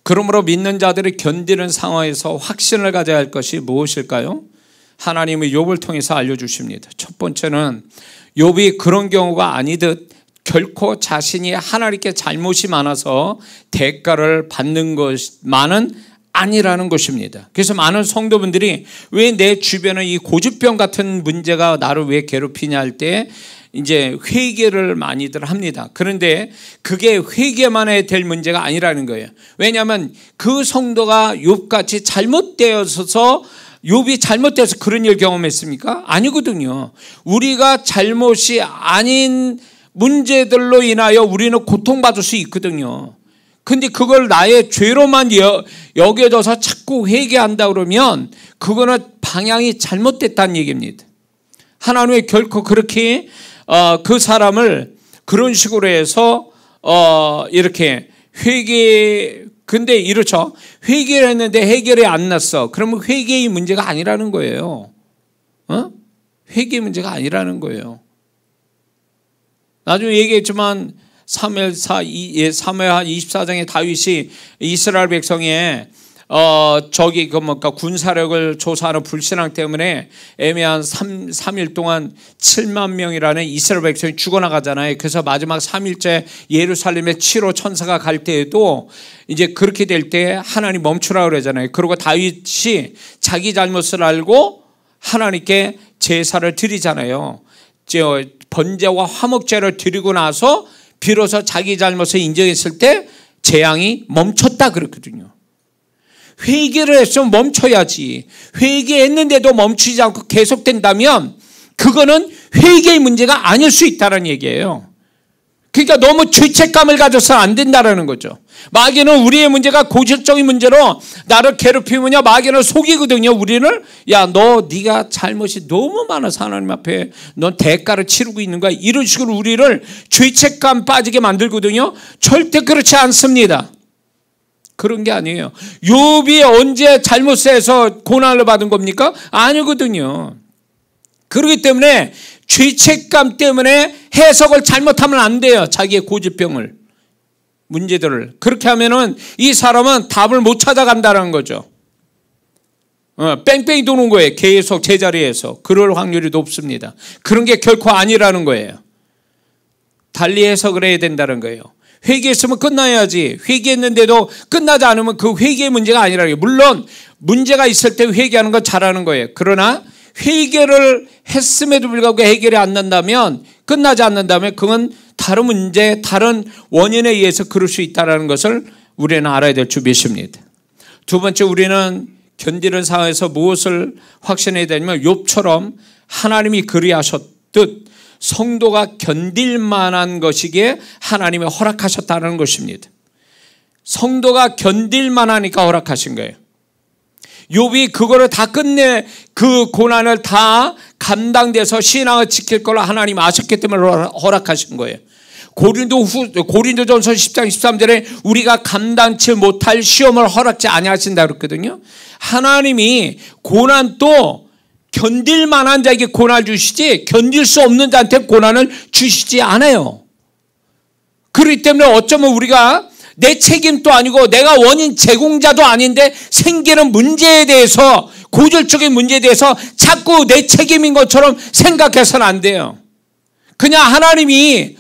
그러므로 믿는 자들이 견디는 상황에서 확신을 가져야 할 것이 무엇일까요? 하나님의 욥을 통해서 알려주십니다. 첫 번째는 욥이 그런 경우가 아니듯 결코 자신이 하나님께 잘못이 많아서 대가를 받는 것만은 아니라는 것입니다. 그래서 많은 성도분들이 왜 내 주변에 이 고집병 같은 문제가 나를 왜 괴롭히냐 할 때 이제 회개를 많이들 합니다. 그런데 그게 회개만 해야 될 문제가 아니라는 거예요. 왜냐하면 그 성도가 욥같이 잘못되어서 욥이 잘못돼서 그런 일 경험했습니까? 아니거든요. 우리가 잘못이 아닌 문제들로 인하여 우리는 고통받을 수 있거든요. 근데 그걸 나의 죄로만 여겨져서 자꾸 회개한다 그러면 그거는 방향이 잘못됐다는 얘기입니다. 하나님이 결코 그렇게 그 사람을 그런 식으로 해서 이렇게 근데 이렇죠. 회개를 했는데 해결이 안 났어. 그러면 회개의 문제가 아니라는 거예요. 회개의 문제가 아니라는 거예요. 나중에 얘기했지만 사무엘 24장에 다윗이 이스라엘 백성의 군사력을 조사하는 불신앙 때문에 애매한 3일 동안 7만 명이라는 이스라엘 백성이 죽어나가잖아요. 그래서 마지막 3일째 예루살렘에 7호 천사가 갈 때에도 이제 그렇게 될 때 하나님 멈추라 그러잖아요. 그리고 다윗이 자기 잘못을 알고 하나님께 제사를 드리잖아요. 번제와 화목제를 드리고 나서 비로소 자기 잘못을 인정했을 때 재앙이 멈췄다 그랬거든요. 회개를 했으면 멈춰야지. 회개했는데도 멈추지 않고 계속된다면 그거는 회개의 문제가 아닐 수 있다는 얘기예요. 그러니까 너무 죄책감을 가져서 안 된다는 거죠. 마귀는 우리의 문제가 고질적인 문제로 나를 괴롭히면요, 마귀는 속이거든요. 우리를 네가 잘못이 너무 많아서 하나님 앞에 넌 대가를 치르고 있는 거야, 이런 식으로 우리를 죄책감 빠지게 만들거든요. 절대 그렇지 않습니다. 그런 게 아니에요. 욥이 언제 잘못해서 고난을 받은 겁니까? 아니거든요. 그렇기 때문에 죄책감 때문에 해석을 잘못하면 안 돼요. 자기의 고집병을, 문제들을. 그렇게 하면은 이 사람은 답을 못 찾아간다는 거죠. 뺑뺑이 도는 거예요. 계속 제자리에서. 그럴 확률이 높습니다. 그런 게 결코 아니라는 거예요. 달리 해석을 해야 된다는 거예요. 회개했으면 끝나야지. 회개했는데도 끝나지 않으면 그 회개의 문제가 아니라는 거예요. 물론 문제가 있을 때 회개하는 건 잘하는 거예요. 그러나 회개를 했음에도 불구하고 해결이 안 난다면, 끝나지 않는다면 그건 다른 문제, 다른 원인에 의해서 그럴 수 있다는 것을 우리는 알아야 될 줄 믿습니다. 두 번째, 우리는 견디는 상황에서 무엇을 확신해야 되냐면 욥처럼 하나님이 그리하셨듯 성도가 견딜 만한 것이기에 하나님이 허락하셨다는 것입니다. 성도가 견딜 만하니까 허락하신 거예요. 욥이 그거를 다 끝내, 그 고난을 다 감당돼서 신앙을 지킬 걸 하나님 아셨기 때문에 허락하신 거예요. 고린도전서 10장 13절에 우리가 감당치 못할 시험을 허락지 아니하신다 그랬거든요. 하나님이 고난도 견딜 만한 자에게 고난을 주시지 견딜 수 없는 자한테 고난을 주시지 않아요. 그렇기 때문에 어쩌면 우리가 내 책임도 아니고 내가 원인 제공자도 아닌데 생기는 문제에 대해서, 고질적인 문제에 대해서 자꾸 내 책임인 것처럼 생각해서는 안 돼요. 그냥 하나님이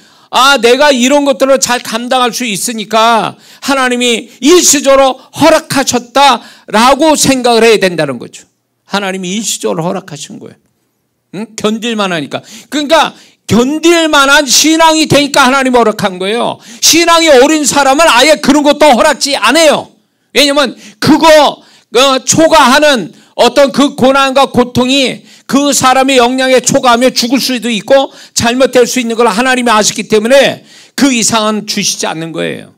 내가 이런 것들을 잘 감당할 수 있으니까 하나님이 일시적으로 허락하셨다라고 생각을 해야 된다는 거죠. 하나님이 일시적으로 허락하신 거예요. 견딜만 하니까. 그러니까 견딜 만한 신앙이 되니까 하나님이 허락한 거예요. 신앙이 어린 사람은 아예 그런 것도 허락지 않아요. 왜냐면 그거 초과하는 어떤 그 고난과 고통이 그 사람의 역량에 초과하며 죽을 수도 있고 잘못될 수 있는 걸 하나님이 아시기 때문에 그 이상은 주시지 않는 거예요.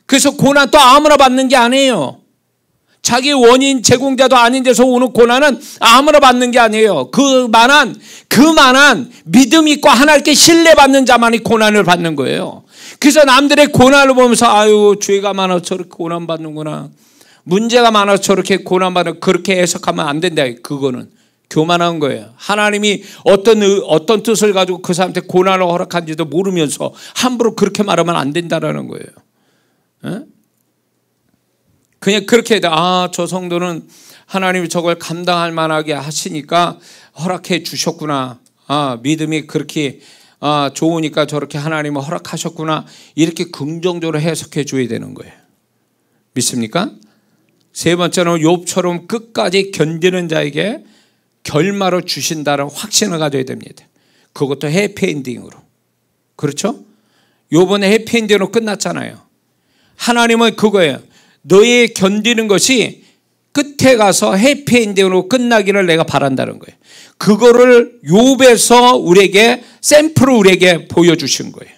그래서 고난 또 아무나 받는 게 아니에요. 자기 원인 제공자도 아닌 데서 오는 고난은 아무나 받는 게 아니에요. 그만한 믿음 있고 하나님께 신뢰받는 자만이 고난을 받는 거예요. 그래서 남들의 고난을 보면서 아유 죄가 많아서 저렇게 고난받는구나, 문제가 많아서 저렇게 고난받는, 그렇게 해석하면 안 된다. 그거는 교만한 거예요. 하나님이 어떤 뜻을 가지고 그 사람한테 고난을 허락한지도 모르면서 함부로 그렇게 말하면 안 된다라는 거예요. 에? 그냥 그렇게 해도 저 성도는 하나님이 저걸 감당할 만하게 하시니까 허락해 주셨구나, 믿음이 그렇게 좋으니까 저렇게 하나님은 허락하셨구나, 이렇게 긍정적으로 해석해 줘야 되는 거예요. 믿습니까? 세 번째는 욥처럼 끝까지 견디는 자에게 결말을 주신다는 확신을 가져야 됩니다. 그것도 해피엔딩으로. 그렇죠? 욥은 해피엔딩으로 끝났잖아요. 하나님은 그거예요. 너의 견디는 것이 끝에 가서 해피엔딩으로 끝나기를 내가 바란다는 거예요. 그거를 욥에서 우리에게 샘플을 우리에게 보여주신 거예요.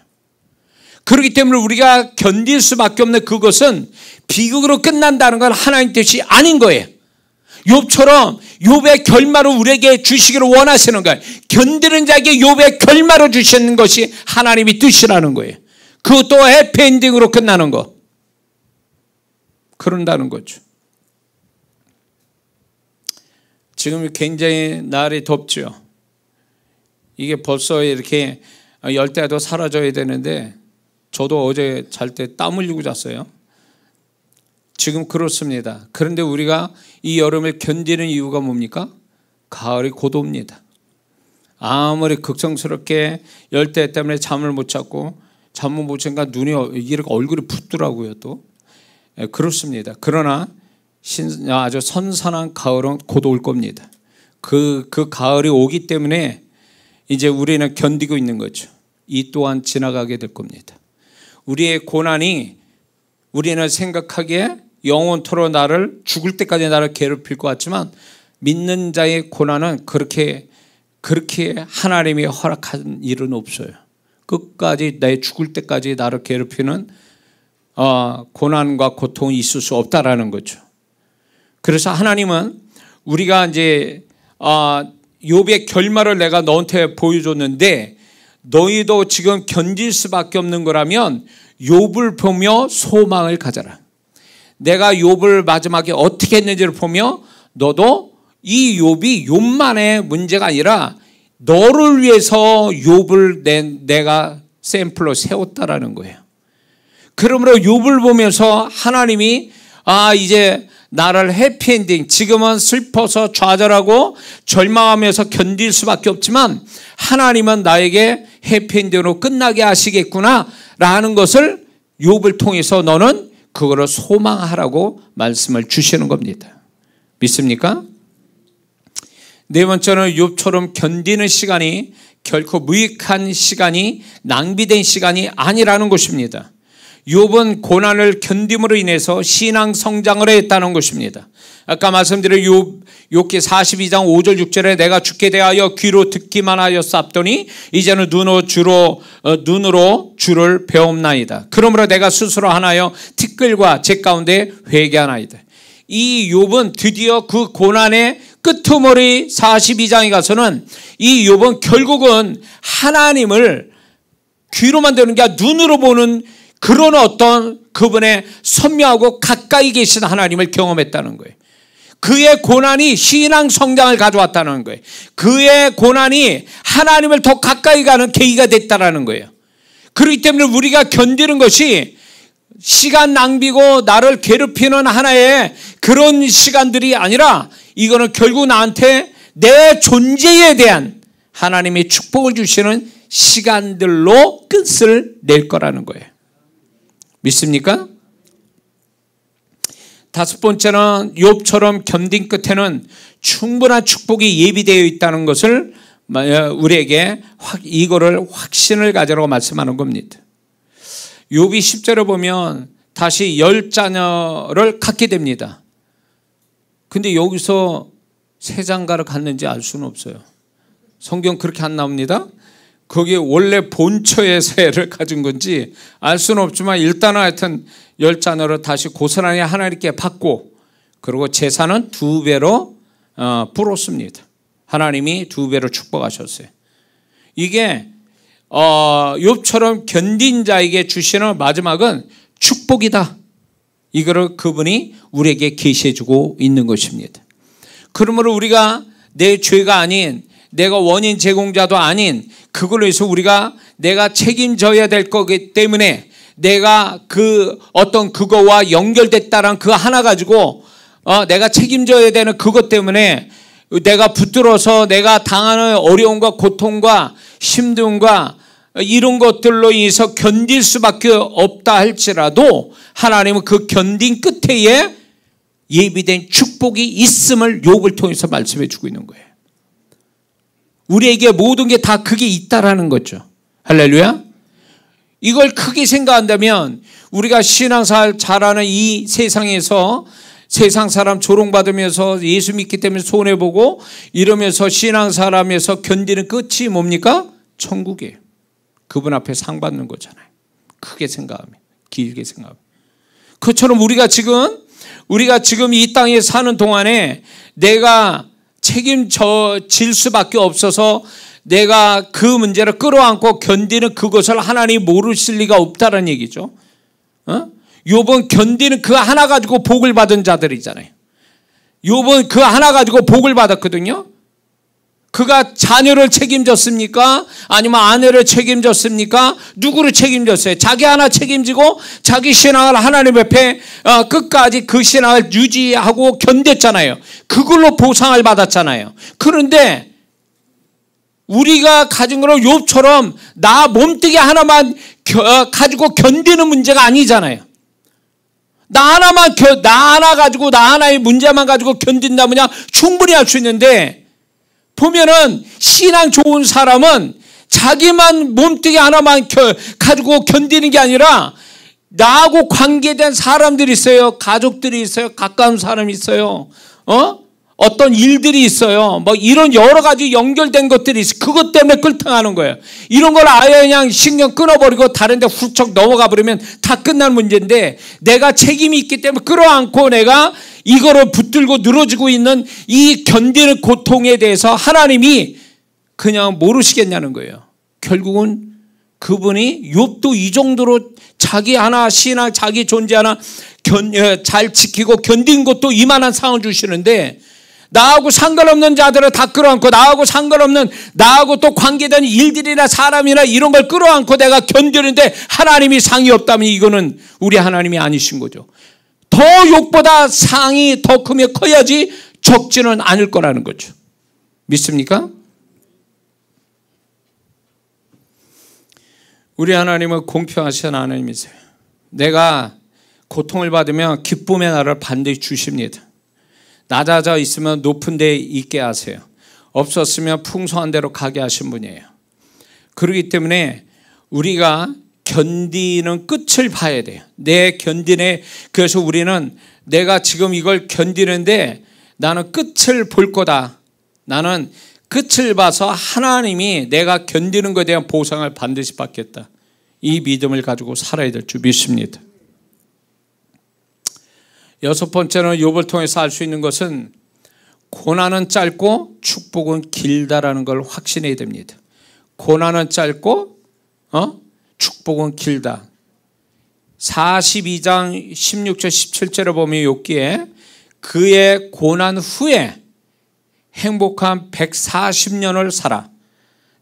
그렇기 때문에 우리가 견딜 수밖에 없는 그것은 비극으로 끝난다는 건 하나님 뜻이 아닌 거예요. 욥처럼 욥의 결말을 우리에게 주시기를 원하시는 거예요. 견디는 자에게 욥의 결말을 주시는 것이 하나님의 뜻이라는 거예요. 그것도 해피엔딩으로 끝나는 거. 그런다는 거죠. 지금 굉장히 날이 덥죠. 이게 벌써 이렇게 열대야도 사라져야 되는데 저도 어제 잘 때 땀 흘리고 잤어요. 지금 그렇습니다. 그런데 우리가 이 여름을 견디는 이유가 뭡니까? 가을이 곧 옵니다. 아무리 걱정스럽게 열대 때문에 잠을 못 잤고 잠을 못 자니까 눈이 이렇게 얼굴이 붓더라고요. 또 그렇습니다. 그러나 아주 선선한 가을은 곧 올 겁니다. 그 가을이 오기 때문에 이제 우리는 견디고 있는 거죠. 이 또한 지나가게 될 겁니다. 우리의 고난이 우리는 생각하기에 영원토록 나를 죽을 때까지 나를 괴롭힐 것 같지만 믿는 자의 고난은 그렇게 하나님이 허락한 일은 없어요. 끝까지 내 죽을 때까지 나를 괴롭히는 고난과 고통이 있을 수 없다라는 거죠. 그래서 하나님은 우리가 이제 욥의 결말을 내가 너한테 보여줬는데 너희도 지금 견딜 수밖에 없는 거라면 욥을 보며 소망을 가져라. 내가 욥을 마지막에 어떻게 했는지를 보며 너도 이 욥이 욥만의 문제가 아니라 너를 위해서 욥을 내가 샘플로 세웠다라는 거예요. 그러므로 욥을 보면서 하나님이 이제 나를 해피엔딩, 지금은 슬퍼서 좌절하고 절망하면서 견딜 수밖에 없지만 하나님은 나에게 해피엔딩으로 끝나게 하시겠구나 라는 것을 욥을 통해서 너는 그거를 소망하라고 말씀을 주시는 겁니다. 믿습니까? 네 번째는 욥처럼 견디는 시간이 결코 무익한 시간이, 낭비된 시간이 아니라는 것입니다. 욥은 고난을 견딤으로 인해서 신앙 성장을 했다는 것입니다. 아까 말씀드린 욥기 42장 5절 6절에 내가 주께 대하여 귀로 듣기만 하였사옵더니 이제는 눈으로 주를 배움나이다. 그러므로 내가 스스로 하나여 티끌과 제 가운데 회개하나이다. 이 욥은 드디어 그 고난의 끄트머리 42장에 가서는 이 욥은 결국은 하나님을 귀로만 듣는 게 아니라 눈으로 보는 그런 어떤 그분의 선명하고 가까이 계신 하나님을 경험했다는 거예요. 그의 고난이 신앙 성장을 가져왔다는 거예요. 그의 고난이 하나님을 더 가까이 가는 계기가 됐다는 거예요. 그렇기 때문에 우리가 견디는 것이 시간 낭비고 나를 괴롭히는 하나의 그런 시간들이 아니라 이거는 결국 나한테 내 존재에 대한 하나님의 축복을 주시는 시간들로 끝을 낼 거라는 거예요. 믿습니까? 다섯 번째는 욥처럼 견딘 끝에는 충분한 축복이 예비되어 있다는 것을 우리에게 이거를 확신을 가지라고 말씀하는 겁니다. 욥이 10절에 보면 다시 10자녀를 갖게 됩니다. 근데 여기서 세 장가를 갖는지 알 수는 없어요. 성경 그렇게 안 나옵니다. 거기 원래 본처에서 애를 가진 건지 알 수는 없지만 일단은 하여튼 열 자녀를 다시 고스란히 하나님께 받고 그리고 재산은 2배로 불었습니다. 하나님이 2배로 축복하셨어요. 이게 욥처럼 견딘 자에게 주시는 마지막은 축복이다. 이거를 그분이 우리에게 계시해 주고 있는 것입니다. 그러므로 우리가 내 죄가 아닌 내가 원인 제공자도 아닌 그걸로 해서 우리가 내가 책임져야 될 거기 때문에 내가 그 어떤 그거와 연결됐다란 그 하나 가지고 내가 책임져야 되는 그것 때문에 내가 붙들어서 내가 당하는 어려움과 고통과 힘듦과 이런 것들로 인해서 견딜 수밖에 없다 할지라도 하나님은 그 견딘 끝에 예비된 축복이 있음을 욥을 통해서 말씀해 주고 있는 거예요. 우리에게 모든 게 다 그게 있다라는 거죠. 할렐루야. 이걸 크게 생각한다면 우리가 신앙생활 잘하는 이 세상에서 세상 사람 조롱받으면서 예수 믿기 때문에 손해보고 이러면서 신앙생활하면서 견디는 끝이 뭡니까? 천국이에요. 그분 앞에 상 받는 거잖아요. 크게 생각하면, 길게 생각하면. 그처럼 우리가 지금 이 땅에 사는 동안에 내가 책임질 수밖에 없어서 내가 그 문제를 끌어안고 견디는 그것을 하나님이 모르실 리가 없다는 얘기죠. 욥은 견디는 그 하나 가지고 복을 받은 자들이잖아요. 욥은 그 하나 가지고 복을 받았거든요. 그가 자녀를 책임졌습니까? 아니면 아내를 책임졌습니까? 누구를 책임졌어요? 자기 하나 책임지고 자기 신앙을 하나님 앞에 끝까지 그 신앙을 유지하고 견뎠잖아요. 그걸로 보상을 받았잖아요. 그런데 우리가 가진 거는 욥처럼 나 몸뚱이 하나만 가지고 견디는 문제가 아니잖아요. 나 하나 가지고 나 하나의 문제만 가지고 견딘다면 그냥 충분히 할 수 있는데 보면은 신앙 좋은 사람은 자기만 몸뚱이 하나만 가지고 견디는 게 아니라 나하고 관계된 사람들이 있어요. 가족들이 있어요. 가까운 사람이 있어요. 어떤 일들이 있어요. 뭐 이런 여러 가지 연결된 것들이 있어요. 그것 때문에 끌통하는 거예요. 이런 걸 아예 그냥 신경 끊어버리고 다른 데 훌쩍 넘어가 버리면 다 끝난 문제인데 내가 책임이 있기 때문에 끌어안고 내가 이거를 붙들고 늘어지고 있는 이 견디는 고통에 대해서 하나님이 그냥 모르시겠냐는 거예요. 결국은 그분이 욥도 이 정도로 자기 하나 신앙 자기 존재 하나 잘 지키고 견딘 것도 이만한 상을 주시는데 나하고 상관없는 자들을 다 끌어안고 나하고 또 관계된 일들이나 사람이나 이런 걸 끌어안고 내가 견디는데 하나님이 상이 없다면 이거는 우리 하나님이 아니신 거죠. 더 욕보다 상이 더 크면 커야지 적지는 않을 거라는 거죠. 믿습니까? 우리 하나님은 공평하신 하나님이세요. 내가 고통을 받으면 기쁨의 날을 반드시 주십니다. 낮아져 있으면 높은 데에 있게 하세요. 없었으면 풍성한 데로 가게 하신 분이에요. 그렇기 때문에 우리가 견디는 끝을 봐야 돼요. 그래서 우리는 내가 지금 이걸 견디는데 나는 끝을 볼 거다. 나는 끝을 봐서 하나님이 내가 견디는 것에 대한 보상을 반드시 받겠다. 이 믿음을 가지고 살아야 될 줄 믿습니다. 6번째는 욥을 통해서 알 수 있는 것은 고난은 짧고 축복은 길다라는 걸 확신해야 됩니다. 고난은 짧고 축복은 길다. 42장 16절 17절을 보면 욥기에 그의 고난 후에 행복한 140년을 살아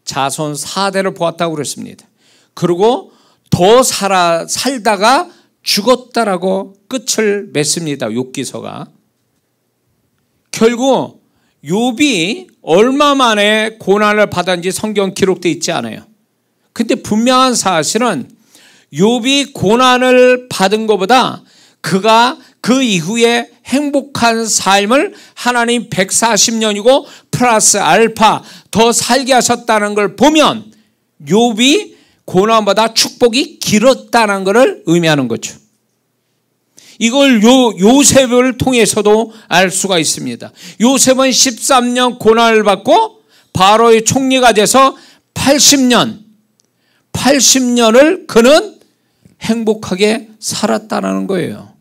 자손 4대를 보았다고 그랬습니다. 그리고 더 살다가 죽었다라고 끝을 맺습니다. 욥기서가. 결국 욥이 얼마 만에 고난을 받았는지 성경 기록되어 있지 않아요. 근데 분명한 사실은 욥이 고난을 받은 것보다 그가 그 이후에 행복한 삶을 하나님 140년이고 플러스 알파 더 살게 하셨다는 걸 보면 욥이 고난보다 축복이 길었다는 것을 의미하는 거죠. 이걸 요셉을 통해서도 알 수가 있습니다. 요셉은 13년 고난을 받고 바로의 총리가 돼서 80년을 그는 행복하게 살았다는 거예요.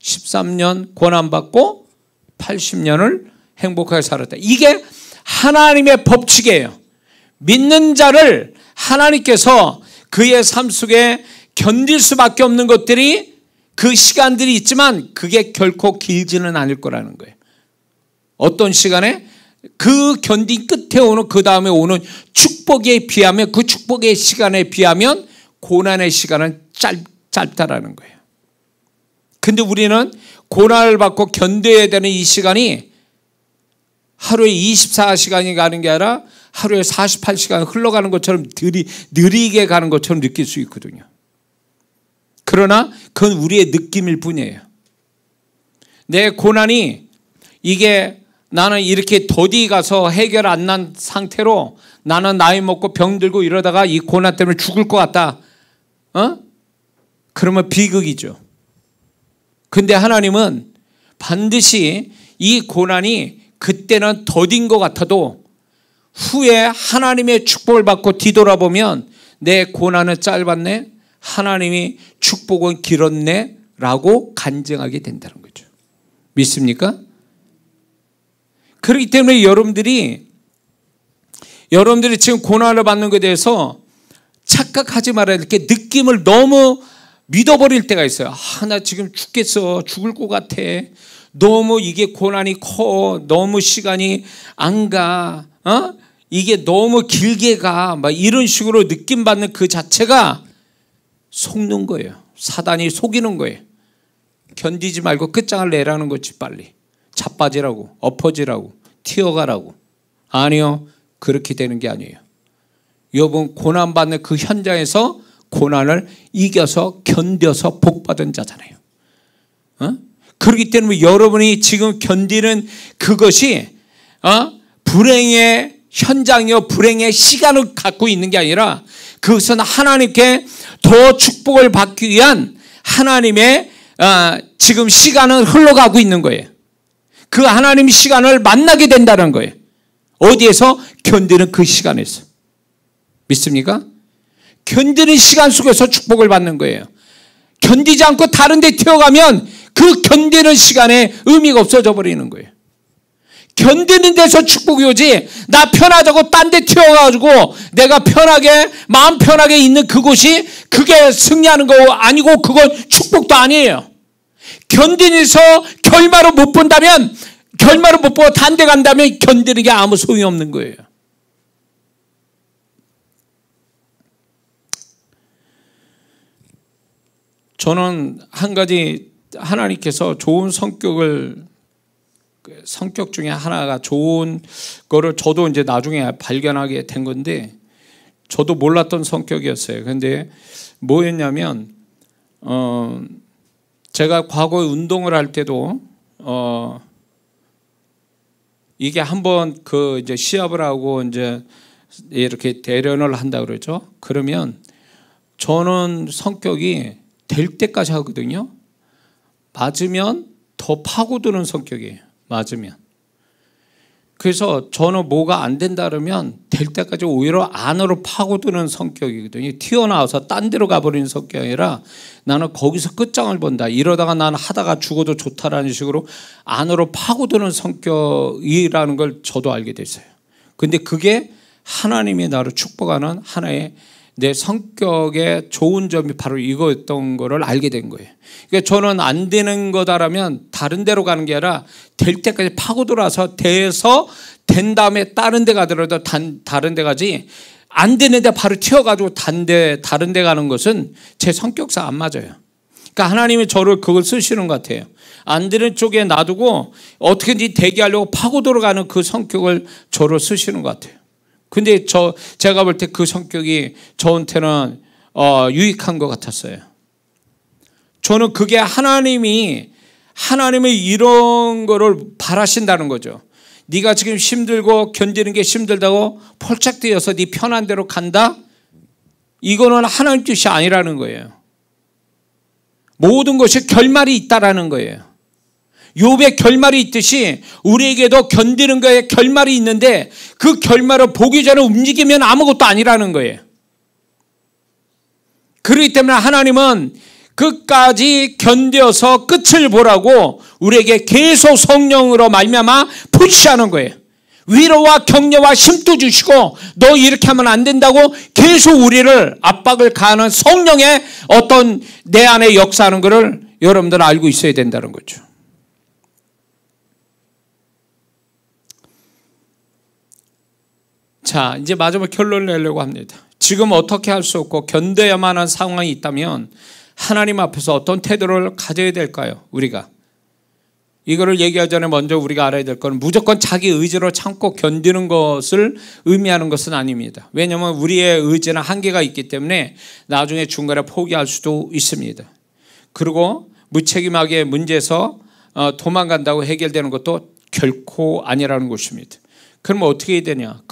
13년 고난받고 80년을 행복하게 살았다. 이게 하나님의 법칙이에요. 믿는 자를 하나님께서 그의 삶 속에 견딜 수밖에 없는 것들이, 그 시간들이 있지만 그게 결코 길지는 않을 거라는 거예요. 어떤 시간에 그 견딘 끝에 오는, 그 다음에 오는 축복에 비하면, 그 축복의 시간에 비하면 고난의 시간은 짧다라는 거예요. 근데 우리는 고난을 받고 견뎌야 되는 이 시간이 하루에 24시간이 가는 게 아니라 하루에 48시간 흘러가는 것처럼 느리게 가는 것처럼 느낄 수 있거든요. 그러나 그건 우리의 느낌일 뿐이에요. 내 고난이, 이게 나는 이렇게 더디 가서 해결 안 난 상태로 나는 나이 먹고 병 들고 이러다가 이 고난 때문에 죽을 것 같다. 그러면 비극이죠. 근데 하나님은 반드시 이 고난이 그때는 더딘 것 같아도 후에 하나님의 축복을 받고 뒤돌아보면 내 고난은 짧았네, 하나님이 축복은 길었네 라고 간증하게 된다는 거죠. 믿습니까? 그렇기 때문에 여러분들이 지금 고난을 받는 것에 대해서 착각하지 말아야 될 게, 느낌을 너무 믿어버릴 때가 있어요. 나 지금 죽겠어, 죽을 것 같아, 너무 이게 고난이 커, 너무 시간이 안 가, 이게 너무 길게 가, 막 이런 식으로 느낌 받는 그 자체가 속는 거예요. 사단이 속이는 거예요. 견디지 말고 끝장을 내라는 거지. 빨리 자빠지라고, 엎어지라고, 튀어가라고. 아니요, 그렇게 되는 게 아니에요. 여러분, 고난받는 그 현장에서 고난을 이겨서 견뎌서 복받은 자잖아요. 그렇기 때문에 여러분이 지금 견디는 그것이 불행의 현장이요, 불행의 시간을 갖고 있는 게 아니라 그것은 하나님께 더 축복을 받기 위한 하나님의 지금 시간은 흘러가고 있는 거예요. 그 하나님 시간을 만나게 된다는 거예요. 어디에서? 견디는 그 시간에서. 믿습니까? 견디는 시간 속에서 축복을 받는 거예요. 견디지 않고 다른 데 튀어가면 그 견디는 시간에 의미가 없어져 버리는 거예요. 견디는 데서 축복이 오지, 나 편하자고 딴 데 튀어가지고 내가 편하게, 마음 편하게 있는 그곳이 그게 승리하는 거 아니고 그건 축복도 아니에요. 견디면서 결말을 못 본다면, 결말을 못 보고 딴 데 간다면 견디는 게 아무 소용이 없는 거예요. 저는 한 가지, 하나님께서 좋은 성격 중에 하나가 좋은 거를 저도 이제 나중에 발견하게 된 건데, 저도 몰랐던 성격이었어요. 근데 뭐였냐면, 제가 과거에 운동을 할 때도, 이게 한번 그 이제 시합을 하고 이제 이렇게 대련을 한다 그러죠. 그러면 저는 성격이 될 때까지 하거든요. 맞으면 더 파고드는 성격이에요. 맞으면. 그래서 저는 뭐가 안 된다 그러면 될 때까지 오히려 안으로 파고드는 성격이거든요. 튀어나와서 딴 데로 가버리는 성격이 아니라 나는 거기서 끝장을 본다, 이러다가 나는 하다가 죽어도 좋다라는 식으로 안으로 파고드는 성격이라는 걸 저도 알게 됐어요. 근데 그게 하나님이 나를 축복하는 하나의 내 성격의 좋은 점이 바로 이거였던 거를 알게 된 거예요. 그러니까 저는 안 되는 거다라면 다른 데로 가는 게 아니라 될 때까지 파고들어서 돼서 된 다음에 다른 데 가더라도 다른 데 가지, 안 되는데 바로 튀어가지고 다른 데 가는 것은 제 성격상 안 맞아요. 그러니까 하나님이 저를 그걸 쓰시는 것 같아요. 안 되는 쪽에 놔두고 어떻게든지 되게 하려고 파고들어가는 그 성격을 저를 쓰시는 것 같아요. 근데 제가 볼 때 그 성격이 저한테는 유익한 것 같았어요. 저는 그게 하나님이 이런 거를 바라신다는 거죠. 네가 지금 힘들고 견디는 게 힘들다고 폴짝 뛰어서 네 편한 대로 간다? 이거는 하나님 뜻이 아니라는 거예요. 모든 것이 결말이 있다라는 거예요. 욥의 결말이 있듯이 우리에게도 견디는 거에 결말이 있는데 그 결말을 보기 전에 움직이면 아무것도 아니라는 거예요. 그렇기 때문에 하나님은 끝까지 견뎌서 끝을 보라고 우리에게 계속 성령으로 말미암아 푸시하는 거예요. 위로와 격려와 힘도 주시고 너 이렇게 하면 안 된다고 계속 우리를 압박을 가하는 성령의 어떤 내 안에 역사하는 것을 여러분들 알고 있어야 된다는 거죠. 자, 이제 마지막 결론을 내려고 합니다. 지금 어떻게 할 수 없고 견뎌야만 하는 상황이 있다면 하나님 앞에서 어떤 태도를 가져야 될까요? 우리가 이거를 얘기하기 전에 먼저 우리가 알아야 될 건 무조건 자기 의지로 참고 견디는 것을 의미하는 것은 아닙니다. 왜냐하면 우리의 의지는 한계가 있기 때문에 나중에 중간에 포기할 수도 있습니다. 그리고 무책임하게 문제에서 도망간다고 해결되는 것도 결코 아니라는 것입니다. 그러면 어떻게 해야 되냐?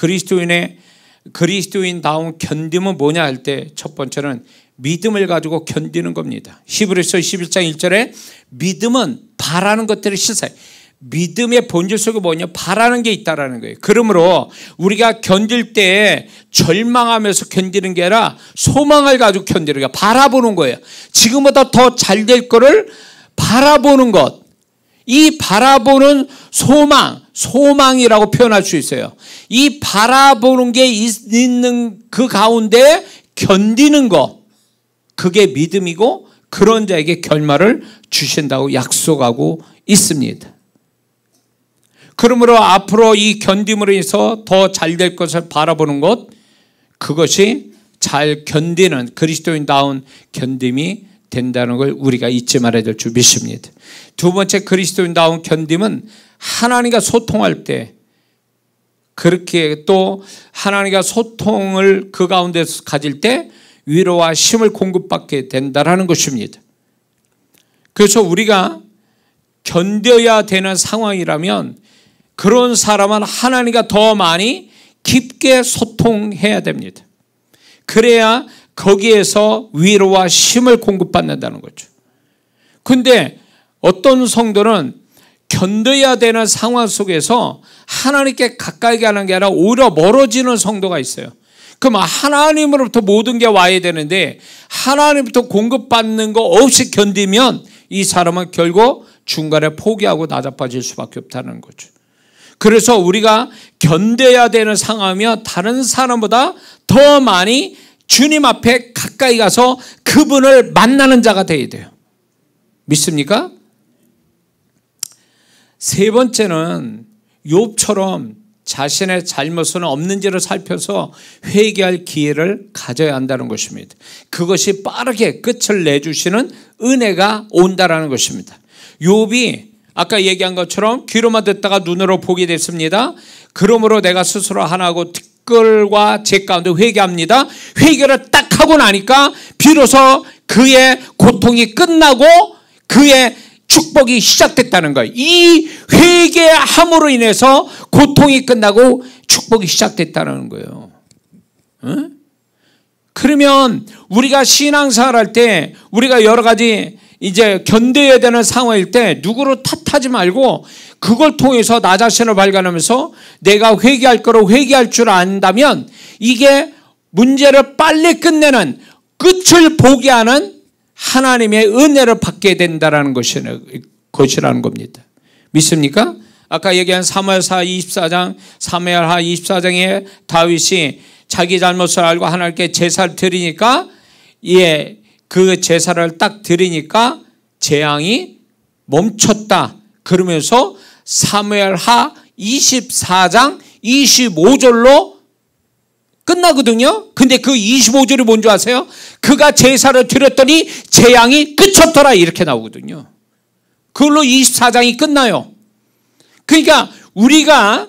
그리스도인다운 견딤은 뭐냐 할 때 첫 번째는 믿음을 가지고 견디는 겁니다. 히브리서 11장 1절에 믿음은 바라는 것들을 실사해. 믿음의 본질 속에 뭐냐? 바라는 게 있다라는 거예요. 그러므로 우리가 견딜 때 절망하면서 견디는 게 아니라 소망을 가지고 견디는 거예요. 바라보는 거예요. 지금보다 더 잘 될 거를 바라보는 것. 이 바라보는 소망이라고 표현할 수 있어요. 이 바라보는 게 있는 그 가운데 견디는 것, 그게 믿음이고 그런 자에게 결말을 주신다고 약속하고 있습니다. 그러므로 앞으로 이 견딤으로 인해서 더 잘 될 것을 바라보는 것, 그것이 잘 견디는 그리스도인다운 견딤이 된다는 걸 우리가 잊지 말아야 될 줄 믿습니다. 두 번째 그리스도인다운 견딤은 하나님과 소통할 때, 그렇게 또 하나님과 소통을 그 가운데서 가질 때 위로와 힘을 공급받게 된다는 것입니다. 그래서 우리가 견뎌야 되는 상황이라면 그런 사람은 하나님과 더 많이 깊게 소통해야 됩니다. 그래야 거기에서 위로와 힘을 공급받는다는 거죠. 근데 어떤 성도는 견뎌야 되는 상황 속에서 하나님께 가까이 가는 게 아니라 오히려 멀어지는 성도가 있어요. 그럼 하나님으로부터 모든 게 와야 되는데 하나님부터 공급받는 거 없이 견디면 이 사람은 결국 중간에 포기하고 나자빠질 수밖에 없다는 거죠. 그래서 우리가 견뎌야 되는 상황이면 다른 사람보다 더 많이 주님 앞에 가까이 가서 그분을 만나는 자가 되어야 돼요. 믿습니까? 세 번째는 욥처럼 자신의 잘못은 없는지를 살펴서 회개할 기회를 가져야 한다는 것입니다. 그것이 빠르게 끝을 내주시는 은혜가 온다라는 것입니다. 욥이 아까 얘기한 것처럼 귀로만 듣다가 눈으로 보게 됐습니다. 그러므로 내가 스스로 하나하고 특글과 제 가운데 회개합니다. 회개를 딱 하고 나니까 비로소 그의 고통이 끝나고 그의 축복이 시작됐다는 거예요. 이 회개함으로 인해서 고통이 끝나고 축복이 시작됐다는 거예요. 응? 그러면 우리가 신앙생활 할 때 우리가 여러 가지 이제 견뎌야 되는 상황일 때 누구를 탓하지 말고 그걸 통해서 나 자신을 발견하면서 내가 회개할 거로 회개할 줄 안다면 이게 문제를 빨리 끝내는 끝을 보게 하는 하나님의 은혜를 받게 된다는 것이라는 겁니다. 믿습니까? 아까 얘기한 사무엘하 24장에 다윗이 자기 잘못을 알고 하나님께 제사를 드리니까 그 제사를 딱 드리니까 재앙이 멈췄다. 그러면서 사무엘하 24장 25절로 끝나거든요. 근데 그 25절이 뭔지 아세요? 그가 제사를 드렸더니 재앙이 그쳤더라 이렇게 나오거든요. 그걸로 24장이 끝나요. 그러니까 우리가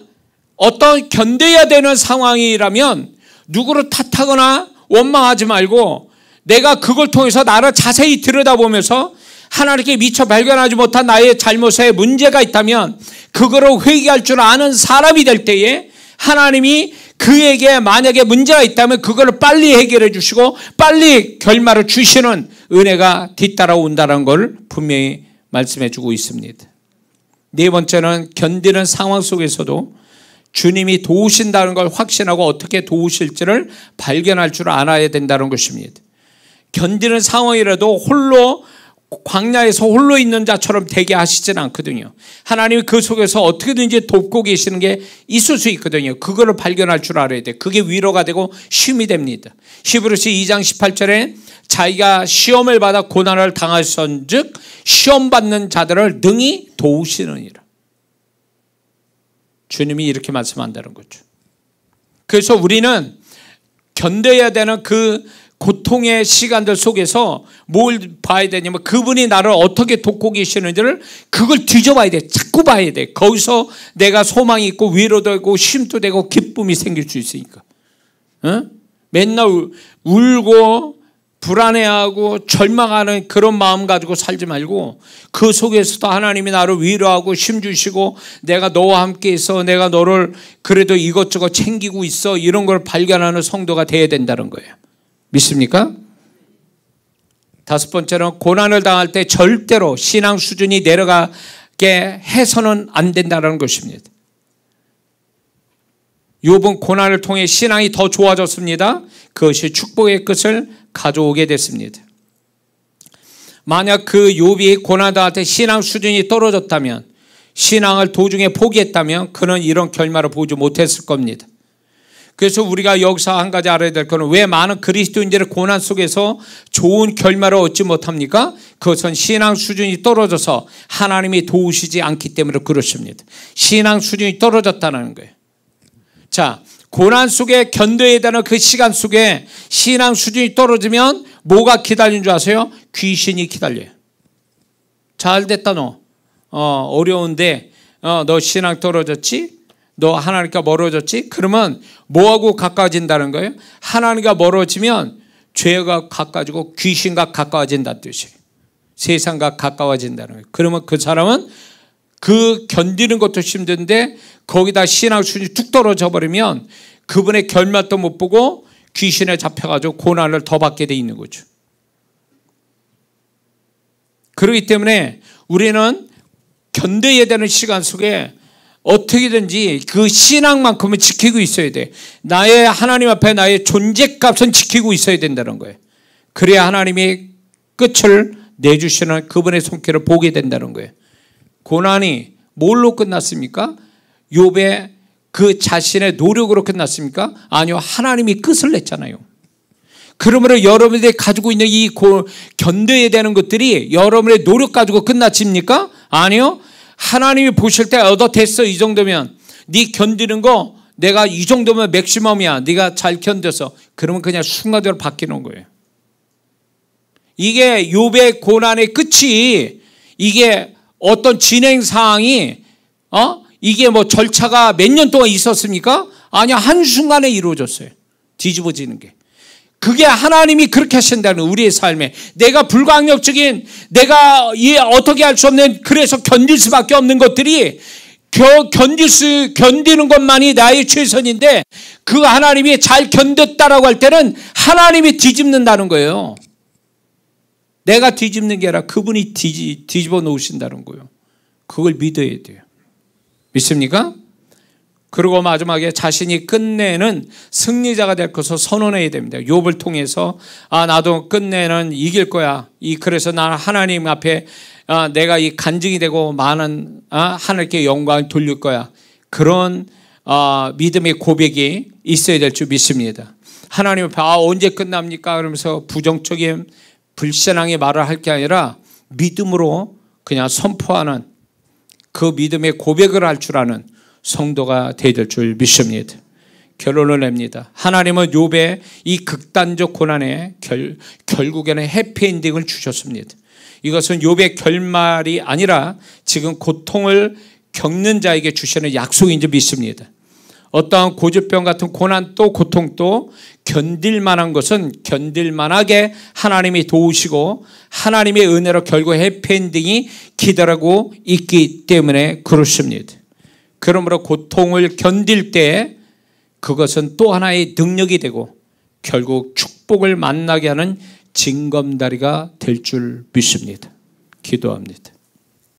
어떤 견뎌야 되는 상황이라면 누구를 탓하거나 원망하지 말고 내가 그걸 통해서 나를 자세히 들여다보면서 하나님께 미처 발견하지 못한 나의 잘못에 문제가 있다면 그거를 회개할 줄 아는 사람이 될 때에 하나님이 그에게 만약에 문제가 있다면 그거를 빨리 해결해 주시고 빨리 결말을 주시는 은혜가 뒤따라온다는 걸 분명히 말씀해 주고 있습니다. 네 번째는 견디는 상황 속에서도 주님이 도우신다는 걸 확신하고 어떻게 도우실지를 발견할 줄 알아야 된다는 것입니다. 견디는 상황이라도 홀로 광야에서 홀로 있는 자처럼 되게 하시진 않거든요. 하나님이 그 속에서 어떻게든지 돕고 계시는 게 있을 수 있거든요. 그거를 발견할 줄 알아야 돼. 그게 위로가 되고 쉼이 됩니다. 히브리서 2장 18절에 자기가 시험을 받아 고난을 당하선즉 시험 받는 자들을 능히 도우시느니라. 주님이 이렇게 말씀한다는 거죠. 그래서 우리는 견뎌야 되는 그 고통의 시간들 속에서 뭘 봐야 되냐면 그분이 나를 어떻게 돕고 계시는지를 그걸 뒤져봐야 돼. 자꾸 봐야 돼. 거기서 내가 소망이 있고 위로도 되고 쉼도 되고 기쁨이 생길 수 있으니까. 맨날 울고 불안해하고 절망하는 그런 마음 가지고 살지 말고 그 속에서도 하나님이 나를 위로하고 쉼 주시고 내가 너와 함께 있어, 내가 너를 그래도 이것저것 챙기고 있어, 이런 걸 발견하는 성도가 돼야 된다는 거예요. 믿습니까? 다섯 번째는 고난을 당할 때 절대로 신앙 수준이 내려가게 해서는 안 된다는 것입니다. 욥은 고난을 통해 신앙이 더 좋아졌습니다. 그것이 축복의 끝을 가져오게 됐습니다. 만약 그 욥이 고난당할 때 신앙 수준이 떨어졌다면, 신앙을 도중에 포기했다면 그는 이런 결말을 보지 못했을 겁니다. 그래서 우리가 여기서 한 가지 알아야 될 것은 왜 많은 그리스도인들의 고난 속에서 좋은 결말을 얻지 못합니까? 그것은 신앙 수준이 떨어져서 하나님이 도우시지 않기 때문에 그렇습니다. 신앙 수준이 떨어졌다는 거예요. 자, 고난 속에 견뎌야 되는 그 시간 속에 신앙 수준이 떨어지면 뭐가 기다리는 줄 아세요? 귀신이 기다려요. 잘 됐다 너. 어려운데 너 신앙 떨어졌지? 너 하나님과 멀어졌지? 그러면 뭐하고 가까워진다는 거예요? 하나님과 멀어지면 죄가 가까워지고 귀신과 가까워진다는 뜻이에요. 세상과 가까워진다는 거예요. 그러면 그 사람은 그 견디는 것도 힘든데 거기다 신앙 수준이 뚝 떨어져 버리면 그분의 결말도 못 보고 귀신에 잡혀가지고 고난을 더 받게 돼 있는 거죠. 그렇기 때문에 우리는 견뎌야 되는 시간 속에 어떻게든지 그 신앙만큼은 지키고 있어야 돼. 나의 하나님 앞에 나의 존재값은 지키고 있어야 된다는 거예요. 그래야 하나님이 끝을 내주시는 그분의 손길을 보게 된다는 거예요. 고난이 뭘로 끝났습니까? 욥의 그 자신의 노력으로 끝났습니까? 아니요, 하나님이 끝을 냈잖아요. 그러므로 여러분들이 가지고 있는 이 견뎌야 되는 것들이 여러분의 노력 가지고 끝났습니까? 아니요, 하나님이 보실 때 됐어, 이 정도면 네 견디는 거 내가 이 정도면 맥시멈이야, 네가 잘 견뎌서, 그러면 그냥 순간적으로 바뀌는 거예요. 이게 욥의 고난의 끝이, 이게 어떤 진행 사항이 이게 뭐 절차가 몇 년 동안 있었습니까? 아니요, 한순간에 이루어졌어요. 뒤집어지는 게. 그게 하나님이 그렇게 하신다는 우리의 삶에. 내가 불가항력적인, 내가 어떻게 할 수 없는, 그래서 견딜 수밖에 없는 것들이 견디는 것만이 나의 최선인데 그 하나님이 잘 견뎠다라고 할 때는 하나님이 뒤집는다는 거예요. 내가 뒤집는 게 아니라 그분이 뒤집어 놓으신다는 거예요. 그걸 믿어야 돼요. 믿습니까? 그리고 마지막에 자신이 끝내는 승리자가 될 것을 선언해야 됩니다. 욥을 통해서 나도 끝내는 이길 거야. 그래서 나는 하나님 앞에 내가 이 간증이 되고 많은 하나님께 영광을 돌릴 거야. 그런 믿음의 고백이 있어야 될 줄 믿습니다. 하나님 앞에 언제 끝납니까? 그러면서 부정적인 불신앙의 말을 할 게 아니라 믿음으로 그냥 선포하는 그 믿음의 고백을 할 줄 아는 성도가 되어야 될 줄 믿습니다. 결론을 냅니다. 하나님은 욥의 이 극단적 고난에 결국에는 해피엔딩을 주셨습니다. 이것은 욥의 결말이 아니라 지금 고통을 겪는 자에게 주시는 약속인 줄 믿습니다. 어떠한 고질병 같은 고난도 고통도 견딜 만한 것은 견딜 만하게 하나님이 도우시고 하나님의 은혜로 결국 해피엔딩이 기다리고 있기 때문에 그렇습니다. 그러므로 고통을 견딜 때 그것은 또 하나의 능력이 되고 결국 축복을 만나게 하는 징검다리가 될 줄 믿습니다. 기도합니다.